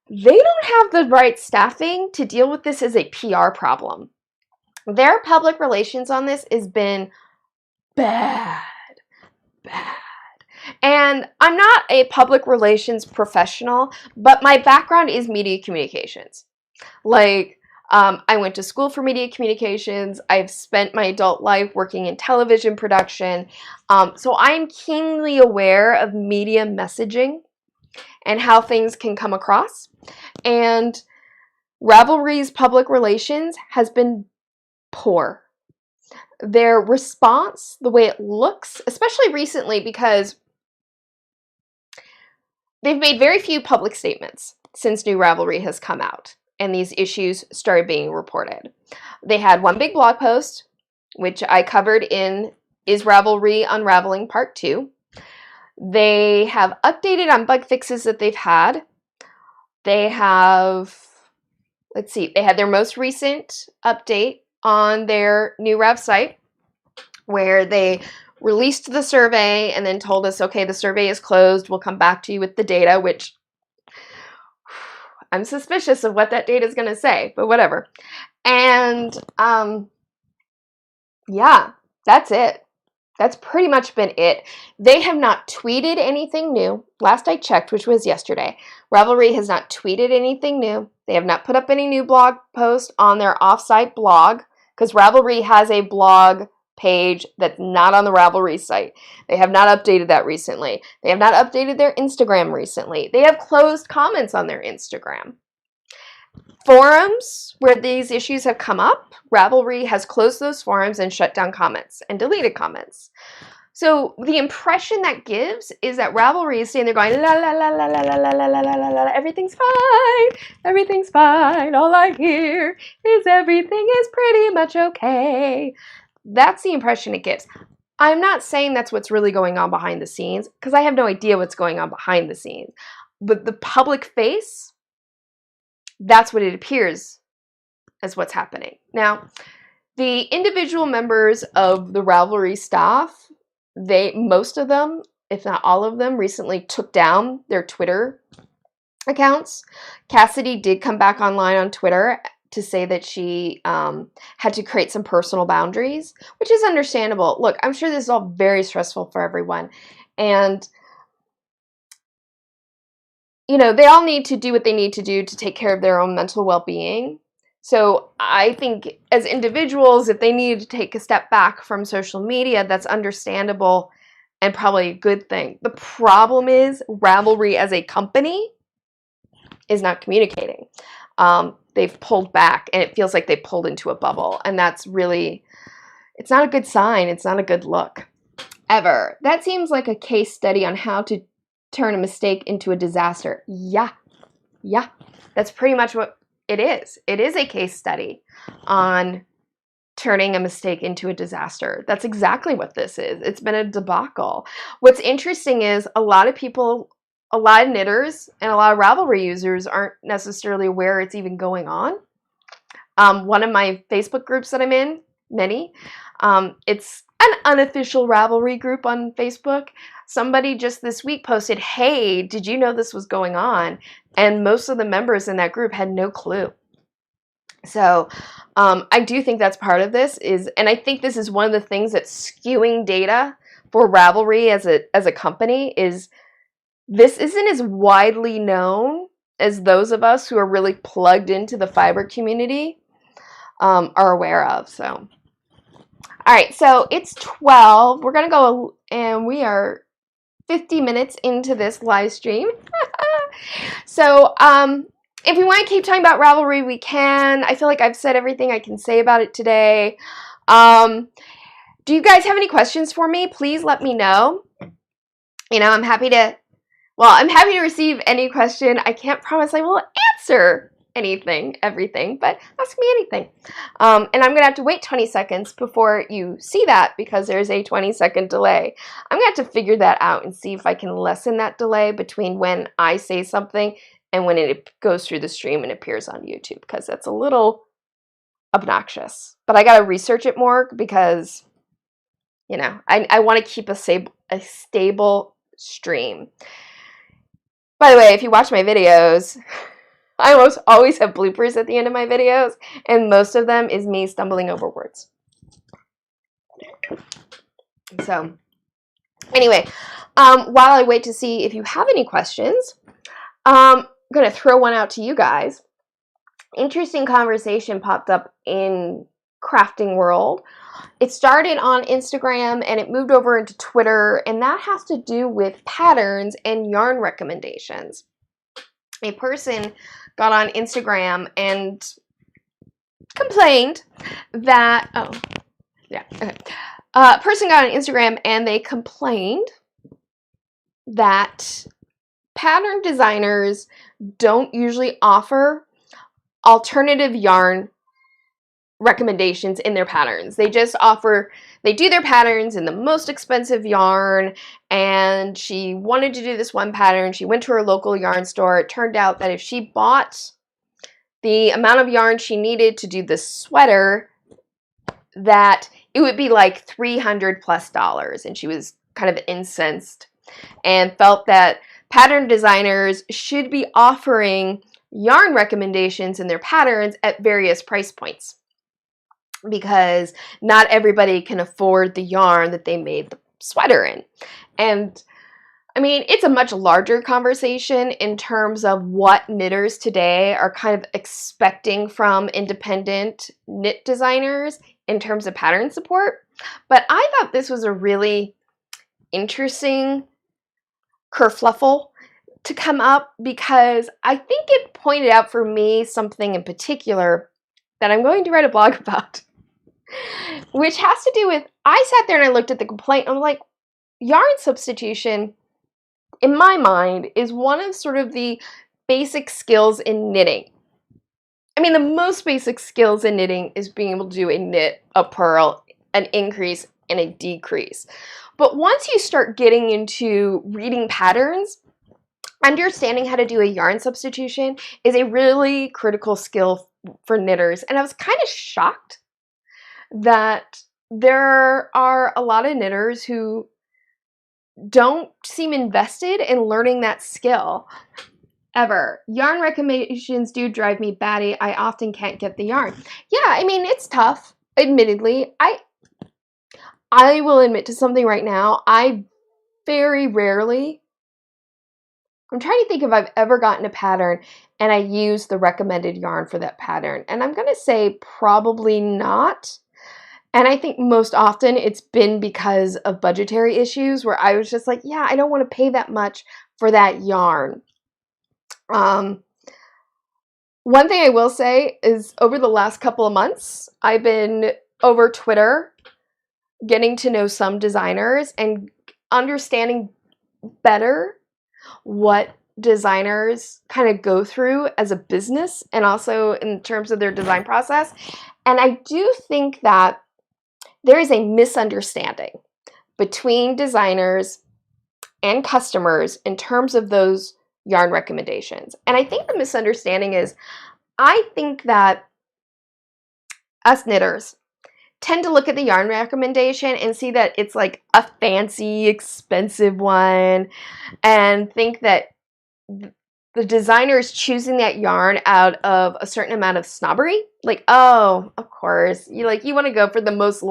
they don't have the right staffing to deal with this as a PR problem. Their public relations on this has been bad. And I'm not a public relations professional, but my background is media communications. Like, I went to school for media communications. I've spent my adult life working in television production. So I'm keenly aware of media messaging and how things can come across. And Ravelry's public relations has been poor. Their response, the way it looks, especially recently, because they've made very few public statements since new Ravelry has come out and these issues started being reported. They had one big blog post, which I covered in Is Ravelry Unraveling Part 2. They have updated on bug fixes that they've had. They have, let's see, they had their most recent update on their NuRav site where they released the survey and then told us, okay, the survey is closed. We'll come back to you with the data, which I'm suspicious of what that data is going to say, but whatever. And yeah, that's it. That's pretty much been it. They have not tweeted anything new. Last I checked, which was yesterday, Ravelry has not tweeted anything new. They have not put up any new blog posts on their offsite blog because Ravelry has a blog page that's not on the Ravelry site. They have not updated that recently. They have not updated their Instagram recently. They have closed comments on their Instagram. Forums where these issues have come up, Ravelry has closed those forums and shut down comments and deleted comments. So the impression that gives is that Ravelry is sitting there going, la la la la la la la la la la la, everything's fine, all I hear is everything is pretty much okay. That's the impression it gives. I'm not saying that's what's really going on behind the scenes, because I have no idea what's going on behind the scenes. But the public face, that's what it appears as what's happening. Now, the individual members of the Ravelry staff, most of them, if not all of them, recently took down their Twitter accounts. Cassidy did come back online on Twitter to say that she had to create some personal boundaries, which is understandable. Look, I'm sure this is all very stressful for everyone. And you know, they all need to do what they need to do to take care of their own mental well-being. So I think as individuals, if they need to take a step back from social media, that's understandable and probably a good thing. The problem is Ravelry as a company is not communicating. They've pulled back and it feels like they pulled into a bubble. And that's really, it's not a good sign. It's not a good look ever. That seems like a case study on how to turn a mistake into a disaster. Yeah, that's pretty much what it is. It is a case study on turning a mistake into a disaster. That's exactly what this is. It's been a debacle. What's interesting is a lot of people, a lot of knitters and a lot of Ravelry users aren't necessarily aware it's even going on. One of my Facebook groups that I'm in, many, it's an unofficial Ravelry group on Facebook. Somebody just this week posted, hey, did you know this was going on? And most of the members in that group had no clue. So I do think that's part of this and I think this is one of the things that's skewing data for Ravelry as a company is this isn't as widely known as those of us who are really plugged into the fiber community are aware of. So, all right, so it's 12. We're going to go and we are 50 minutes into this live stream. So if you want to keep talking about Ravelry, we can. I feel like I've said everything I can say about it today. Do you guys have any questions for me? Please let me know. You know, I'm happy to receive any question. I can't promise I will answer everything, but ask me anything. And I'm gonna have to wait 20 seconds before you see that because there's a 20-second delay. I'm gonna have to figure that out and see if I can lessen that delay between when I say something and when it goes through the stream and appears on YouTube, because that's a little obnoxious. But I gotta research it more because, you know, I want to keep a stable stream. By the way, if you watch my videos, I almost always have bloopers at the end of my videos, and most of them is me stumbling over words. So, anyway, while I wait to see if you have any questions, I'm going to throw one out to you guys. Interesting conversation popped up in crafting world. It started on Instagram and it moved over into Twitter, and that has to do with patterns and yarn recommendations. A person got on Instagram and complained that, a person got on Instagram and they complained that pattern designers don't usually offer alternative yarn recommendations in their patterns. They just they do their patterns in the most expensive yarn, and she wanted to do this one pattern. She went to her local yarn store. It turned out that if she bought the amount of yarn she needed to do this sweater, that it would be like $300+, and she was kind of incensed and felt that pattern designers should be offering yarn recommendations in their patterns at various price points, because not everybody can afford the yarn that they made the sweater in. And I mean, it's a much larger conversation in terms of what knitters today are kind of expecting from independent knit designers in terms of pattern support. But I thought this was a really interesting kerfluffle to come up, because I think it pointed out for me something in particular that I'm going to write a blog about, which has to do with, I sat there and I looked at the complaint and I'm like, yarn substitution, in my mind, is one of sort of the basic skills in knitting. I mean, the most basic skills in knitting is being able to do a knit, a purl, an increase, and a decrease. But once you start getting into reading patterns, understanding how to do a yarn substitution is a really critical skill for knitters. And I was kind of shocked that there are a lot of knitters who don't seem invested in learning that skill ever. Yarn recommendations do drive me batty. I often can't get the yarn. Yeah, I mean, it's tough, admittedly. I will admit to something right now. I very rarely, I'm trying to think if I've ever gotten a pattern and I use the recommended yarn for that pattern. And I'm going to say probably not. And I think most often it's been because of budgetary issues where I was just like, yeah, I don't want to pay that much for that yarn. One thing I will say is over the last couple of months, I've been over Twitter getting to know some designers and understanding better what designers kind of go through as a business and also in terms of their design process. And I do think that there is a misunderstanding between designers and customers in terms of those yarn recommendations. And I think the misunderstanding is, I think that us knitters tend to look at the yarn recommendation and see that it's like a fancy, expensive one, and think that the designer is choosing that yarn out of a certain amount of snobbery. Like, oh, of course, you want to go for the most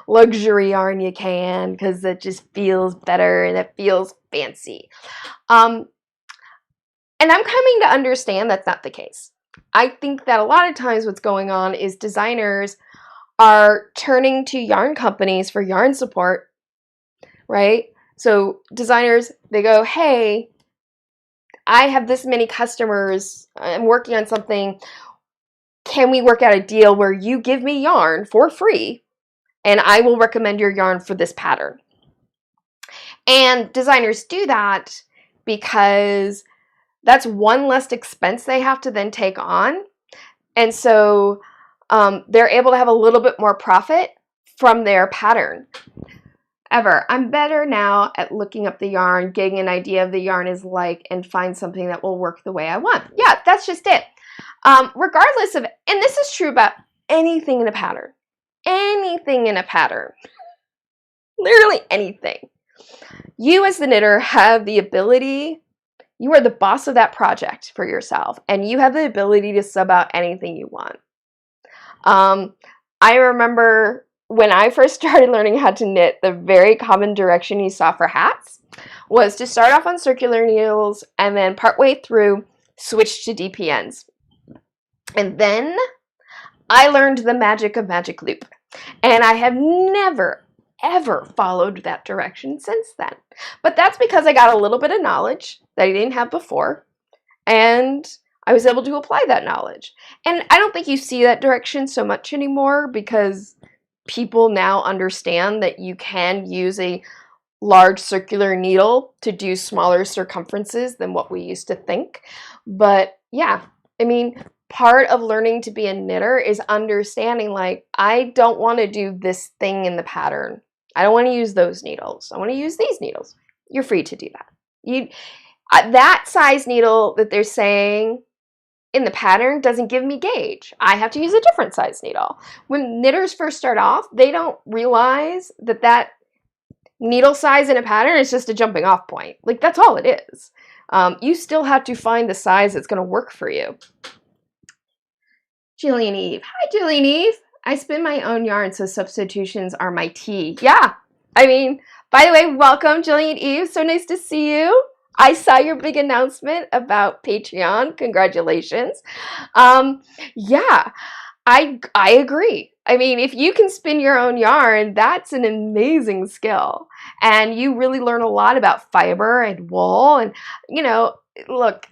luxury yarn you can because it just feels better and it feels fancy. And I'm coming to understand that's not the case. I think that a lot of times what's going on is designers are turning to yarn companies for yarn support, right? So designers, they go, hey, I have this many customers, I'm working on something, can we work out a deal where you give me yarn for free and I will recommend your yarn for this pattern? And designers do that because that's one less expense they have to then take on. And so they're able to have a little bit more profit from their pattern. I'm better now at looking up the yarn, getting an idea of the yarn is like, and find something that will work the way I want. Yeah, that's just it. Regardless of, and this is true about anything in a pattern. Anything in a pattern. Literally anything. You as the knitter have the ability, you are the boss of that project for yourself, and you have the ability to sub out anything you want. I remember when I first started learning how to knit, the very common direction you saw for hats was to start off on circular needles and then partway through switch to DPNs. And then I learned the magic of magic loop, and I have never ever followed that direction since then. But that's because I got a little bit of knowledge that I didn't have before, and I was able to apply that knowledge. And I don't think you see that direction so much anymore because people now understand that you can use a large circular needle to do smaller circumferences than what we used to think. But yeah, I mean, part of learning to be a knitter is understanding, like, I don't want to do this thing in the pattern. I don't want to use those needles. I want to use these needles. You're free to do that. That size needle that they're saying in the pattern doesn't give me gauge. I have to use a different size needle. When knitters first start off, they don't realize that that needle size in a pattern is just a jumping off point. Like, that's all it is. You still have to find the size that's going to work for you. Jillian Eve. Hi, Jillian Eve. I spin my own yarn, so substitutions are my tea. Yeah. I mean, by the way, welcome, Jillian Eve. So nice to see you. I saw your big announcement about Patreon. Congratulations. Yeah, I agree. I mean, if you can spin your own yarn, that's an amazing skill. And you really learn a lot about fiber and wool. And, you know, look,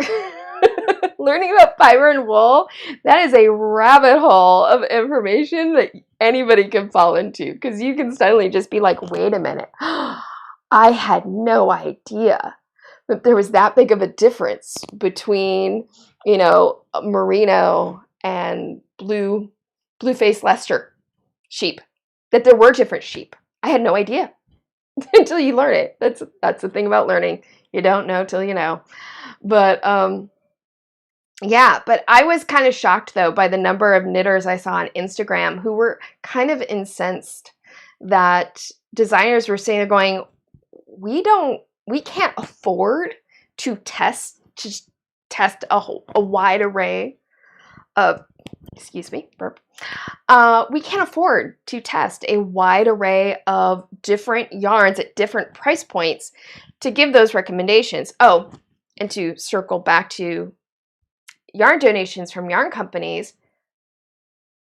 learning about fiber and wool, that is a rabbit hole of information that anybody can fall into. Because you can suddenly just be like, wait a minute. I had no idea that there was that big of a difference between, you know, merino and blue-faced Leicester sheep, that there were different sheep. I had no idea until you learn it. That's the thing about learning. You don't know till you know. But yeah, but I was kind of shocked though by the number of knitters I saw on Instagram who were kind of incensed that designers were saying, they're going, we can't afford to test a wide array of, excuse me, burp. We can't afford to test a wide array of different yarns at different price points to give those recommendations. Oh, and to circle back to yarn donations from yarn companies,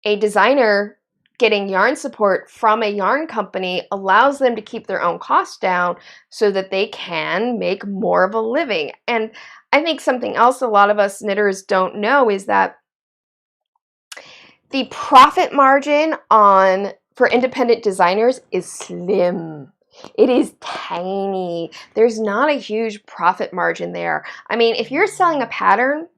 a designer getting yarn support from a yarn company allows them to keep their own costs down so that they can make more of a living. And I think something else a lot of us knitters don't know is that the profit margin for independent designers is slim. It is tiny. There's not a huge profit margin there. I mean, if you're selling a pattern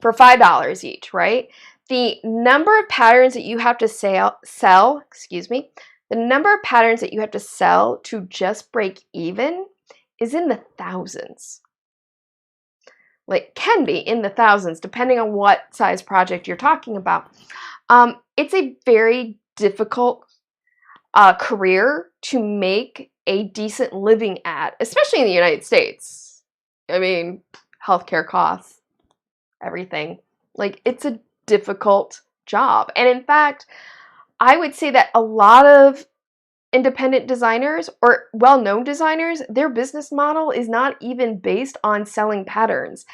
for $5 each, right? The number of patterns that you have to sell, excuse me, the number of patterns that you have to sell to just break even is in the thousands. Like, can be in the thousands, depending on what size project you're talking about. It's a very difficult career to make a decent living at, especially in the United States. I mean, healthcare costs, everything. Like, it's a difficult job. And in fact, I would say that a lot of independent designers or well-known designers, their business model is not even based on selling patterns.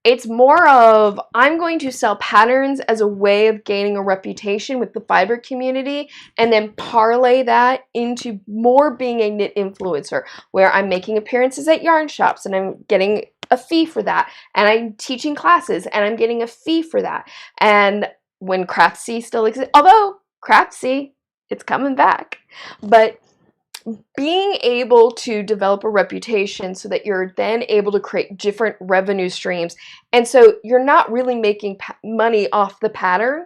It's more of, I'm going to sell patterns as a way of gaining a reputation with the fiber community, and then parlay that into more being a knit influencer, where I'm making appearances at yarn shops and I'm getting a fee for that, and I'm teaching classes and I'm getting a fee for that. And when CraftGeek still exists, although CraftGeek, it's coming back, but being able to develop a reputation so that you're then able to create different revenue streams. And so you're not really making money off the pattern,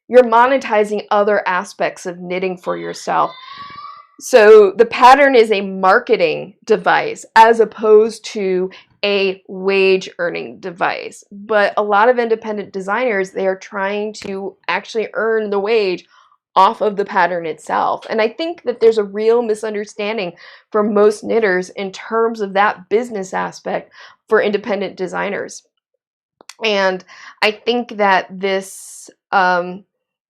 you're monetizing other aspects of knitting for yourself. So the pattern is a marketing device as opposed to a wage earning device. But a lot of independent designers, they are trying to actually earn the wage off of the pattern itself. And I think that there's a real misunderstanding for most knitters in terms of that business aspect for independent designers. And I think that this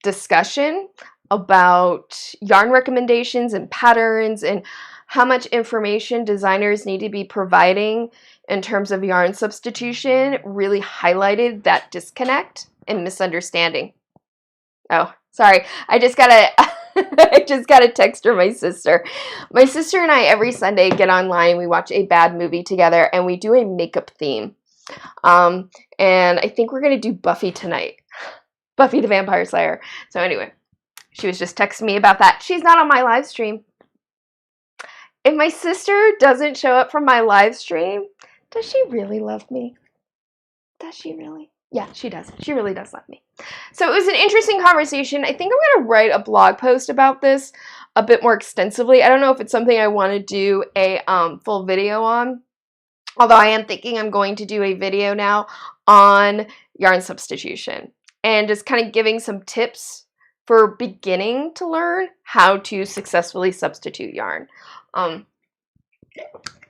discussion about yarn recommendations and patterns and how much information designers need to be providing in terms of yarn substitution really highlighted that disconnect and misunderstanding. Oh, sorry. I just got a text from my sister. My sister and I every Sunday get online, we watch a bad movie together, and we do a makeup theme. And I think we're going to do Buffy tonight. Buffy the Vampire Slayer. So anyway, she was just texting me about that. She's not on my live stream. If my sister doesn't show up from my live stream, does she really love me? Does she really? Yeah, she does. She really does love me. So it was an interesting conversation. I think I'm going to write a blog post about this a bit more extensively. I don't know if it's something I want to do a full video on, although I am thinking I'm going to do a video now on yarn substitution and just kind of giving some tips for beginning to learn how to successfully substitute yarn.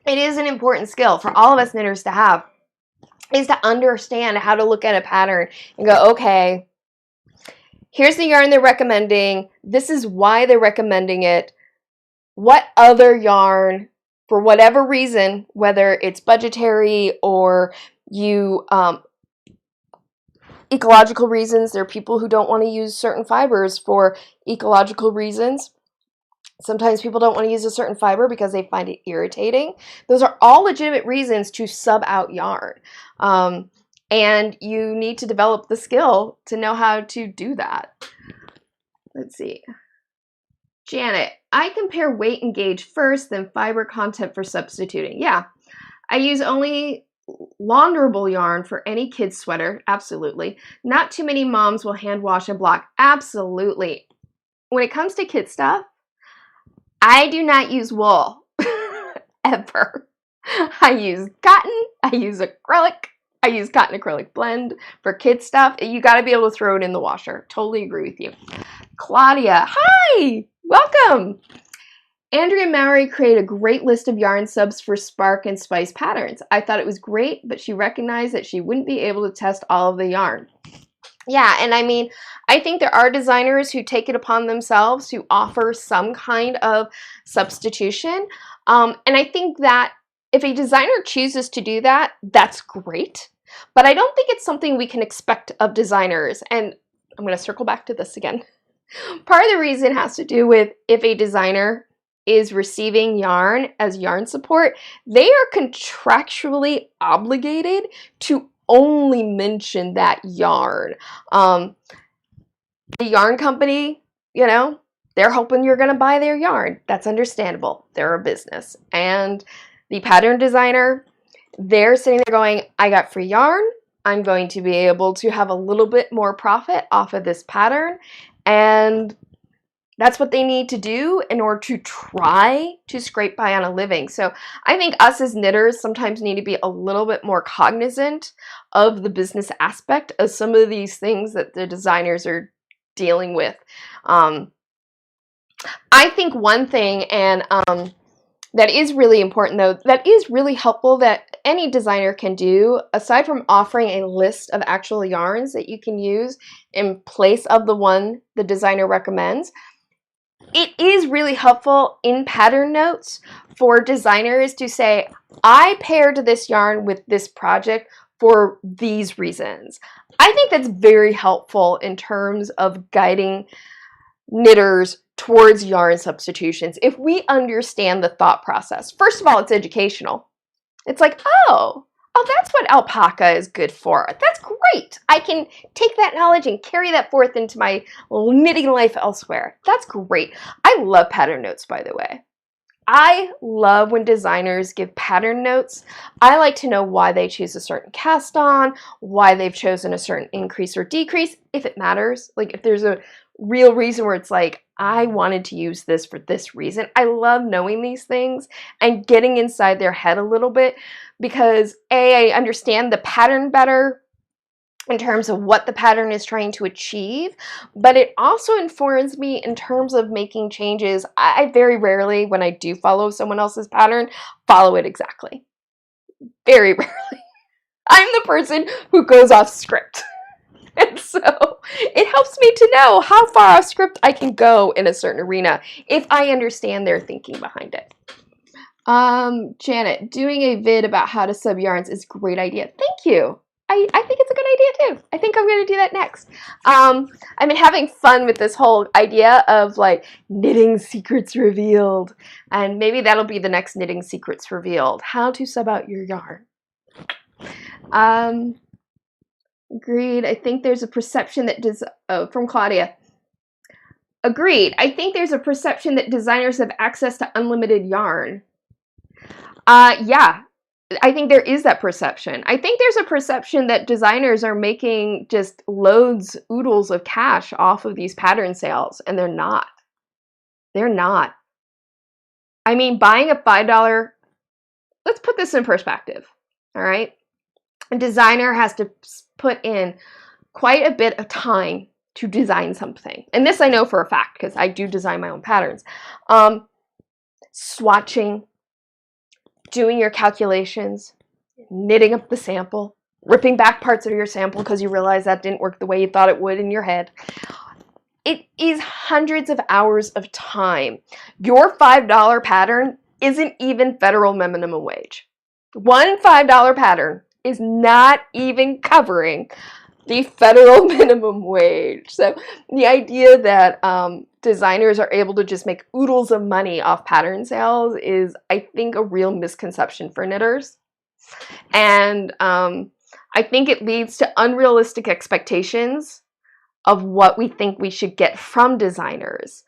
It is an important skill for all of us knitters to have, is to understand how to look at a pattern and go, okay, here's the yarn they're recommending. This is why they're recommending it. What other yarn, for whatever reason, whether it's budgetary or you ecological reasons, there are people who don't want to use certain fibers for ecological reasons. Sometimes people don't want to use a certain fiber because they find it irritating. Those are all legitimate reasons to sub out yarn. And you need to develop the skill to know how to do that. Let's see. Janet, I compare weight and gauge first, then fiber content for substituting. Yeah, I use only launderable yarn for any kid's sweater. Absolutely. Not too many moms will hand wash and block. Absolutely. When it comes to kid stuff, I do not use wool ever. I use cotton, I use acrylic, I use cotton acrylic blend for kid stuff. You got to be able to throw it in the washer. Totally agree with you. Claudia, hi, welcome. Andrea Mowry created a great list of yarn subs for Spark and Spice patterns. I thought it was great, but she recognized that she wouldn't be able to test all of the yarn. Yeah, and I mean, I think there are designers who take it upon themselves to offer some kind of substitution. And I think that if a designer chooses to do that, that's great. But I don't think it's something we can expect of designers. And I'm going to circle back to this again. Part of the reason has to do with if a designer is receiving yarn as yarn support, they are contractually obligated to only mention that yarn. The yarn company, you know, they're hoping you're going to buy their yarn. That's understandable. They're a business. And the pattern designer, they're sitting there going, I got free yarn. I'm going to be able to have a little bit more profit off of this pattern. And that's what they need to do in order to try to scrape by on a living. So I think us as knitters sometimes need to be a little bit more cognizant of the business aspect of some of these things that the designers are dealing with. I think one thing, and that is really important though, that is really helpful that any designer can do, aside from offering a list of actual yarns that you can use in place of the one the designer recommends, it is really helpful in pattern notes for designers to say, I paired this yarn with this project for these reasons. I think that's very helpful in terms of guiding knitters towards yarn substitutions. If we understand the thought process, first of all, it's educational. It's like, oh, that's what alpaca is good for. That's great. I can take that knowledge and carry that forth into my knitting life elsewhere. That's great. I love pattern notes, by the way. I love when designers give pattern notes. I like to know why they choose a certain cast on, why they've chosen a certain increase or decrease, if it matters. Like if there's a real reason where it's like, I wanted to use this for this reason. I love knowing these things and getting inside their head a little bit because A, I understand the pattern better in terms of what the pattern is trying to achieve, but it also informs me in terms of making changes. I very rarely, when I do follow someone else's pattern, follow it exactly. Very rarely. I'm the person who goes off script. And so it helps me to know how far off script I can go in a certain arena if I understand their thinking behind it. Janet, doing a vid about how to sub yarns is a great idea. Thank you. I think it's a good idea too. I think I'm going to do that next. I've been having fun with this whole idea of like knitting secrets revealed. And maybe that'll be the next knitting secrets revealed. How to sub out your yarn. Agreed. I think there's a perception that from Claudia. Agreed. I think there's a perception that designers have access to unlimited yarn. Yeah, I think there is that perception. I think there's a perception that designers are making just oodles of cash off of these pattern sales, and they're not. They're not. I mean, buying a $5, let's put this in perspective, all right? A designer has to put in quite a bit of time to design something. And this I know for a fact because I do design my own patterns. Swatching, doing your calculations, knitting up the sample, ripping back parts of your sample because you realize that didn't work the way you thought it would in your head. It is hundreds of hours of time. Your $5 pattern isn't even federal minimum wage. One $5 pattern is not even covering the federal minimum wage. So the idea that designers are able to just make oodles of money off pattern sales is, I think, a real misconception for knitters. And I think it leads to unrealistic expectations of what we think we should get from designers,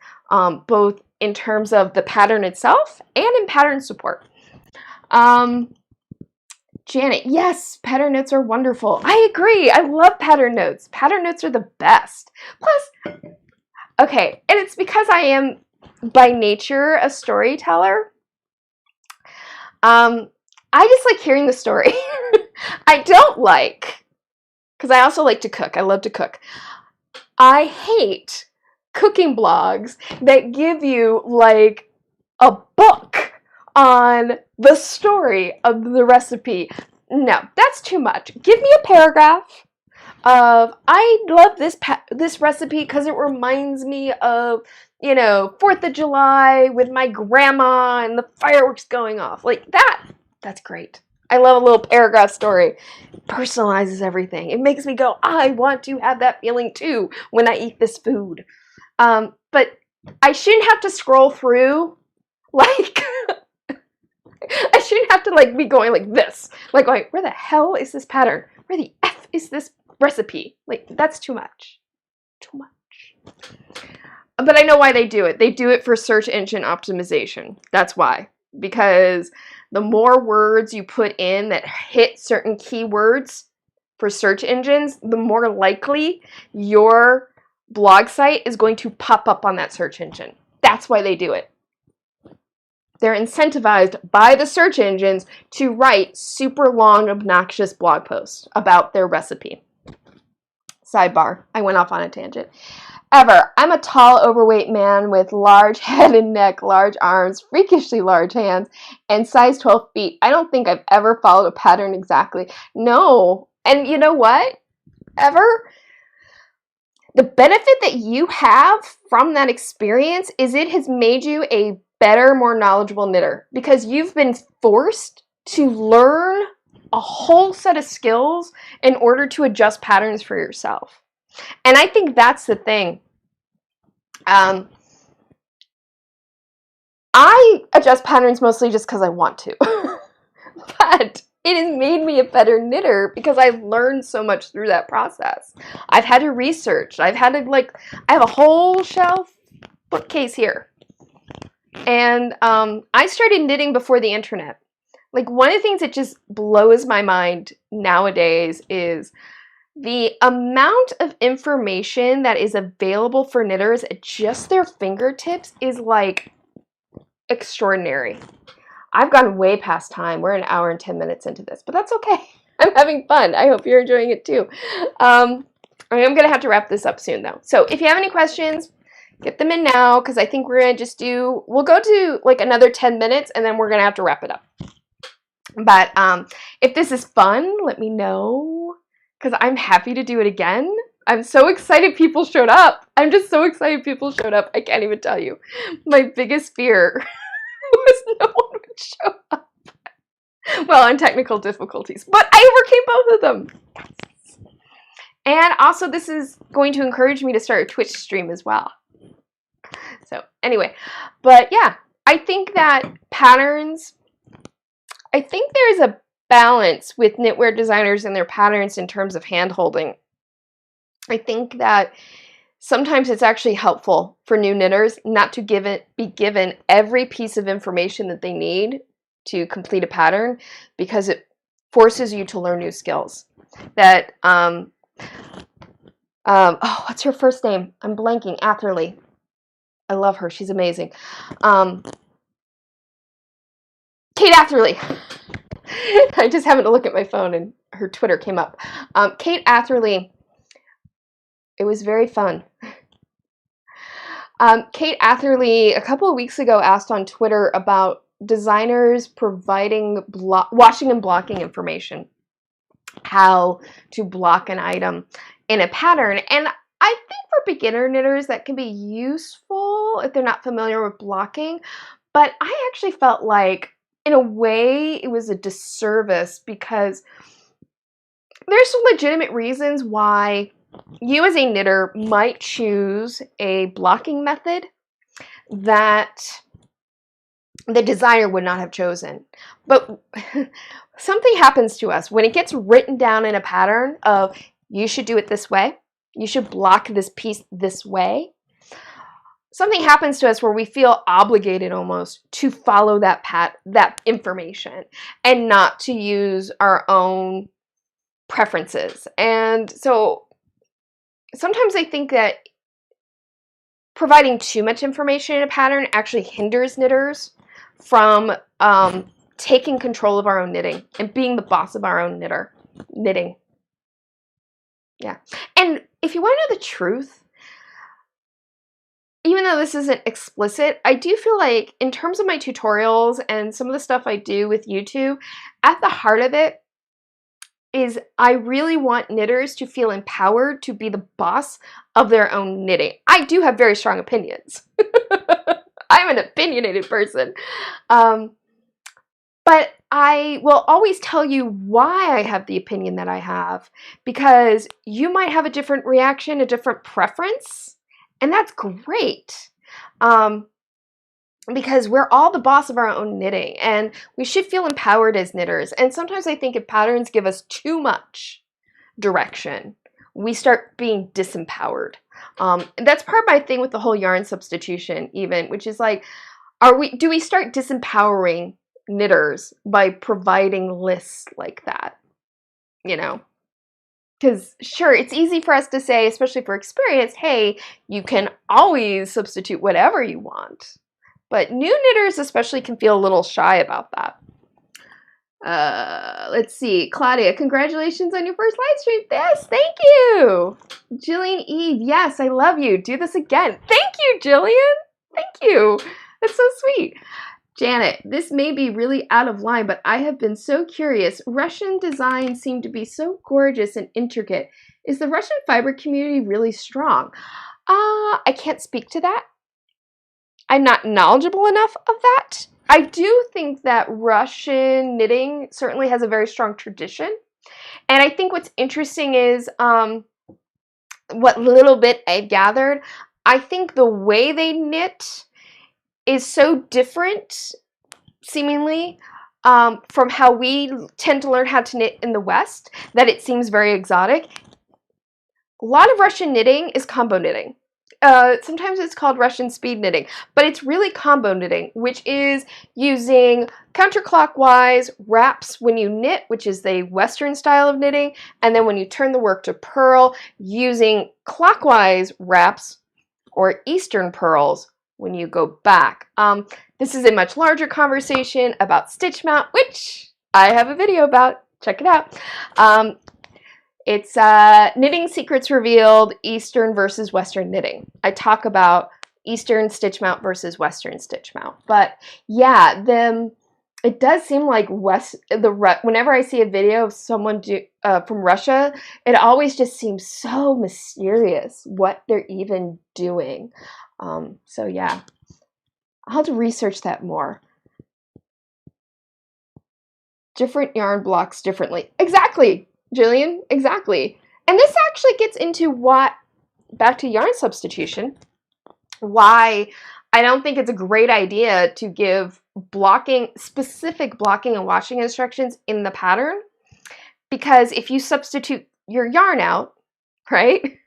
both in terms of the pattern itself and in pattern support. Janet, yes, pattern notes are wonderful. I agree. I love pattern notes. Pattern notes are the best. Plus, okay, and it's because I am by nature a storyteller. I just like hearing the story. I don't like, because I also like to cook. I love to cook. I hate cooking blogs that give you like a book on the story of the recipe. No, that's too much. Give me a paragraph of, I love this recipe because it reminds me of, 4th of July with my grandma and the fireworks going off. Like that, that's great. I love a little paragraph story. It personalizes everything. It makes me go, I want to have that feeling too when I eat this food. But I shouldn't have to scroll through like I shouldn't have to like be going like this, like going, where the hell is this pattern? Where the F is this recipe? Like that's too much, too much. But I know why they do it. They do it for search engine optimization. That's why, because the more words you put in that hit certain keywords for search engines, the more likely your blog site is going to pop up on that search engine. That's why they do it. They're incentivized by the search engines to write super long, obnoxious blog posts about their recipe. Sidebar, I went off on a tangent. I'm a tall, overweight man with large head and neck, large arms, freakishly large hands, and size 12 feet. I don't think I've ever followed a pattern exactly. No. And you know what? The benefit that you have from that experience is it has made you a better, more knowledgeable knitter because you've been forced to learn a whole set of skills in order to adjust patterns for yourself. And I think that's the thing. I adjust patterns mostly just because I want to. But it has made me a better knitter because I've learned so much through that process. I've had to research. I've had to, like, I have a whole shelf bookcase here. And I started knitting before the internet. Like, one of the things that just blows my mind nowadays is the amount of information that is available for knitters at just their fingertips is, like, extraordinary. I've gone way past time. We're an hour and 10 minutes into this, but that's okay. I'm having fun. I hope you're enjoying it too. I am going to have to wrap this up soon, though. So if you have any questions, get them in now, because I think we're going to just do, we'll go to like another 10 minutes, and then we're going to have to wrap it up. But if this is fun, let me know, because I'm happy to do it again. I'm so excited people showed up. I'm just so excited people showed up. I can't even tell you. My biggest fear was no one would show up. Well, and technical difficulties, but I overcame both of them. And also, this is going to encourage me to start a Twitch stream as well. So anyway, but yeah, I think that patterns, I think there's a balance with knitwear designers and their patterns in terms of hand-holding. I think that sometimes it's actually helpful for new knitters not to be given every piece of information that they need to complete a pattern, because it forces you to learn new skills. That, oh, what's her first name? I'm blanking. Atherley. I love her. She's amazing. Kate Atherley. I just happened to look at my phone and her Twitter came up. Kate Atherley. It was very fun. Kate Atherley, a couple of weeks ago, asked on Twitter about designers providing washing and blocking information. How to block an item in a pattern. And I think for beginner knitters that can be useful if they're not familiar with blocking. But I actually felt like, in a way, it was a disservice, because there's some legitimate reasons why you as a knitter might choose a blocking method that the designer would not have chosen. But something happens to us when it gets written down in a pattern of, you should do it this way, you should block this piece this way. Something happens to us where we feel obligated almost to follow that information and not to use our own preferences. And so sometimes I think that providing too much information in a pattern actually hinders knitters from taking control of our own knitting and being the boss of our own knitting. Yeah. And if you want to know the truth, even though this isn't explicit, I do feel like in terms of my tutorials and some of the stuff I do with YouTube, at the heart of it is I really want knitters to feel empowered to be the boss of their own knitting. I do have very strong opinions. I'm an opinionated person. But I will always tell you why I have the opinion that I have, because you might have a different reaction, a different preference, and that's great. Because we're all the boss of our own knitting, and we should feel empowered as knitters. And sometimes I think if patterns give us too much direction, we start being disempowered. And that's part of my thing with the whole yarn substitution, even, which is like, do we start disempowering knitters by providing lists like that? You know? Because sure, it's easy for us to say, especially for experienced, hey, you can always substitute whatever you want. But new knitters especially can feel a little shy about that. Let's see. Claudia, congratulations on your first live stream. Yes, thank you. Jillian Eve, yes, I love you. Do this again. Thank you, Jillian. Thank you. That's so sweet. Janet, this may be really out of line, but I have been so curious. Russian designs seem to be so gorgeous and intricate. Is the Russian fiber community really strong? I can't speak to that. I'm not knowledgeable enough of that. I do think that Russian knitting certainly has a very strong tradition. And I think what's interesting is what little bit I've gathered, I think the way they knit is so different, seemingly, from how we tend to learn how to knit in the West, that it seems very exotic. A lot of Russian knitting is combo knitting. Sometimes it's called Russian speed knitting, but it's really combo knitting, which is using counterclockwise wraps when you knit, which is the Western style of knitting, and then when you turn the work to purl, using clockwise wraps or Eastern purls when you go back. This is a much larger conversation about stitch mount, which I have a video about. Check it out. It's Knitting Secrets Revealed, Eastern versus Western knitting. I talk about Eastern stitch mount versus Western stitch mount. But yeah, it does seem like whenever I see a video of someone from Russia, it always just seems so mysterious what they're even doing. So yeah, I'll have to research that more. Different yarn blocks differently. Exactly. Jillian, exactly. And this actually gets into back to yarn substitution, why I don't think it's a great idea to give specific blocking and washing instructions in the pattern, because if you substitute your yarn out, right,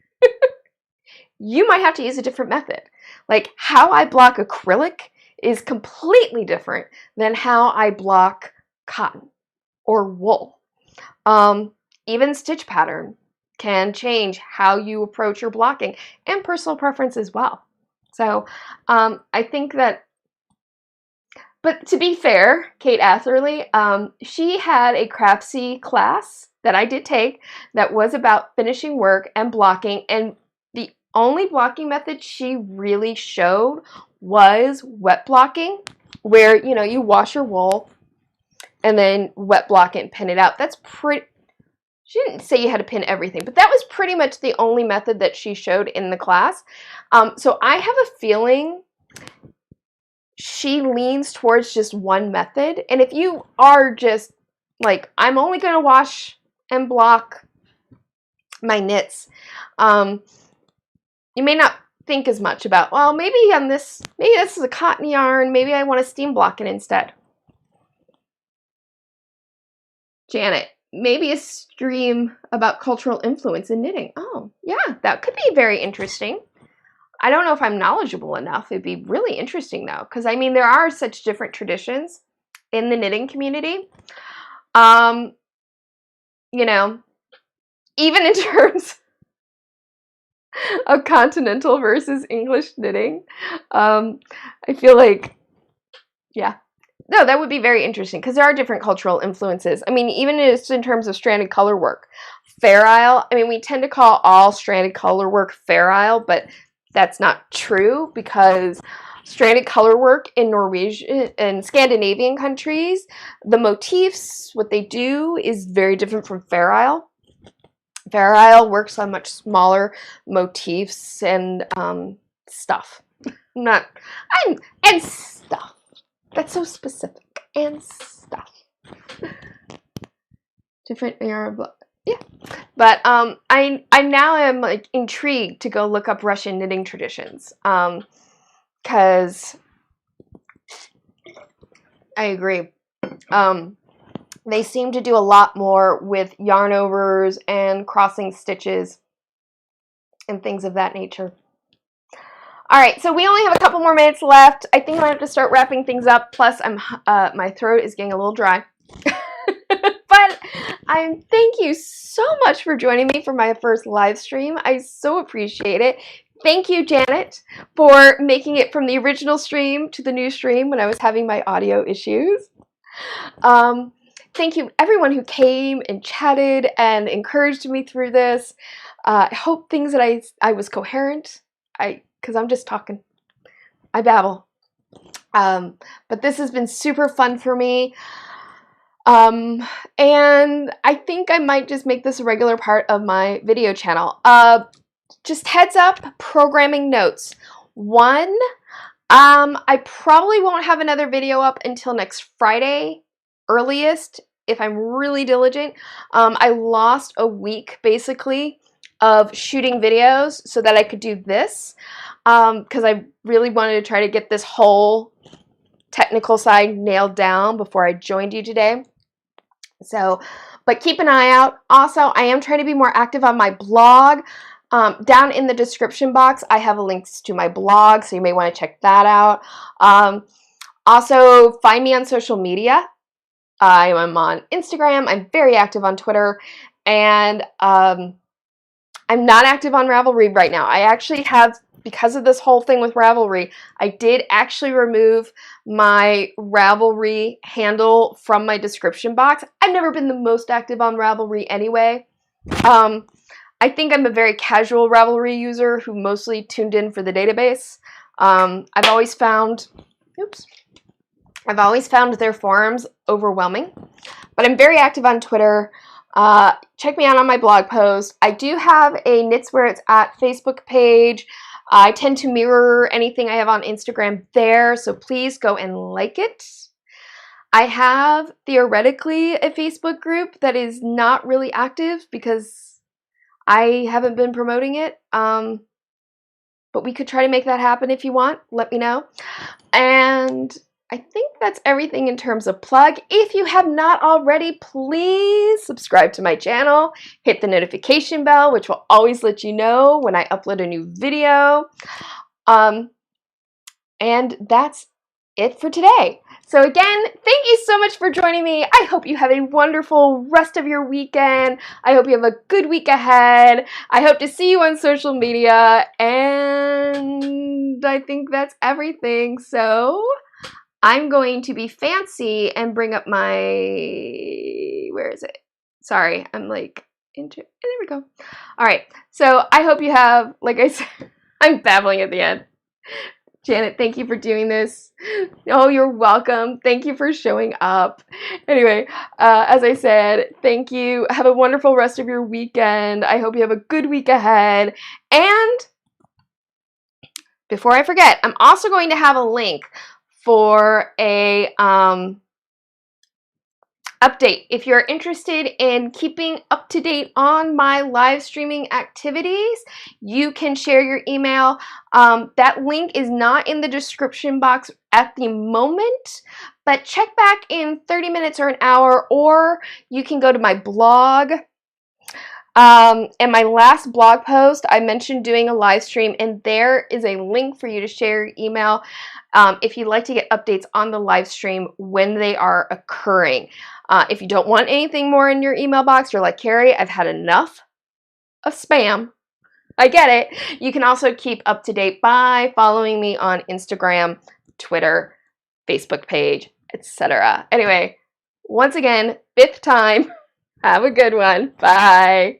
you might have to use a different method. Like how I block acrylic is completely different than how I block cotton or wool. Even stitch pattern can change how you approach your blocking, and personal preference as well. So I think that, but to be fair, Kate Atherley, she had a CraftGeek class that I did take that was about finishing work and blocking, and the only blocking method she really showed was wet blocking, where you wash your wool and then wet block it and pin it out. That's pretty. She didn't say you had to pin everything, but that was pretty much the only method that she showed in the class. So I have a feeling she leans towards just one method. And if you are just like, I'm only going to wash and block my knits, you may not think as much about, well, maybe this is a cotton yarn, maybe I want to steam block it instead. Janet, maybe a stream about cultural influence in knitting. Oh, yeah, that could be very interesting. I don't know if I'm knowledgeable enough. It'd be really interesting, though, because, I mean, there are such different traditions in the knitting community. Even in terms of continental versus English knitting, I feel like, yeah. No, that would be very interesting because there are different cultural influences. I mean, even in terms of stranded color work. Fair Isle, I mean, we tend to call all stranded color work Fair Isle, but that's not true because stranded color work in Norwegian and Scandinavian countries, the motifs, what they do is very different from Fair Isle. Fair Isle works on much smaller motifs and stuff. And stuff. That's so specific. And stuff. Different yarn, yeah. But I now am like intrigued to go look up Russian knitting traditions. Because I agree. They seem to do a lot more with yarn overs and crossing stitches and things of that nature. All right, so we only have a couple more minutes left. I think I have to start wrapping things up. Plus, my throat is getting a little dry. But thank you so much for joining me for my first live stream. I so appreciate it. Thank you, Janet, for making it from the original stream to the new stream when I was having my audio issues. Thank you, everyone who came and chatted and encouraged me through this. I hope things that I was coherent. Because I'm just talking. I babble. But this has been super fun for me. And I think I might just make this a regular part of my video channel. Just heads up, programming notes. One, I probably won't have another video up until next Friday, earliest, if I'm really diligent. I lost a week, basically, of shooting videos so that I could do this, because I really wanted to try to get this whole technical side nailed down before I joined you today. So, but keep an eye out. Also, I am trying to be more active on my blog. Down in the description box, I have links to my blog, so you may want to check that out. Also, find me on social media. I am on Instagram. I'm very active on Twitter. And I'm not active on Ravelry right now. I actually have, because of this whole thing with Ravelry, I did actually remove my Ravelry handle from my description box. I've never been the most active on Ravelry anyway. I think I'm a very casual Ravelry user who mostly tuned in for the database. I've always found their forums overwhelming, but I'm very active on Twitter. Check me out on my blog post. I do have a Knits Where It's At Facebook page. I tend to mirror anything I have on Instagram there, so please go and like it. I have theoretically a Facebook group that is not really active because I haven't been promoting it, but we could try to make that happen if you want. Let me know. And I think that's everything in terms of plug. If you have not already, please subscribe to my channel. Hit the notification bell, which will always let you know when I upload a new video. And that's it for today. So again, thank you so much for joining me. I hope you have a wonderful rest of your weekend. I hope you have a good week ahead. I hope to see you on social media. And I think that's everything. So I'm going to be fancy and bring up my, where is it? Sorry, I'm like, there we go. All right, so I hope you have, like I said, I'm babbling at the end. Janet, thank you for doing this. Oh, you're welcome. Thank you for showing up. Anyway, as I said, thank you. Have a wonderful rest of your weekend. I hope you have a good week ahead. And before I forget, I'm also going to have a link for a update. If you're interested in keeping up to date on my live streaming activities, you can share your email. That link is not in the description box at the moment, but check back in 30 minutes or an hour, or you can go to my blog. In my last blog post, I mentioned doing a live stream, and there is a link for you to share your email if you'd like to get updates on the live stream when they are occurring. If you don't want anything more in your email box, you're like, Carrie, I've had enough of spam. I get it. You can also keep up to date by following me on Instagram, Twitter, Facebook page, etc. Anyway, once again, 5th time, have a good one. Bye.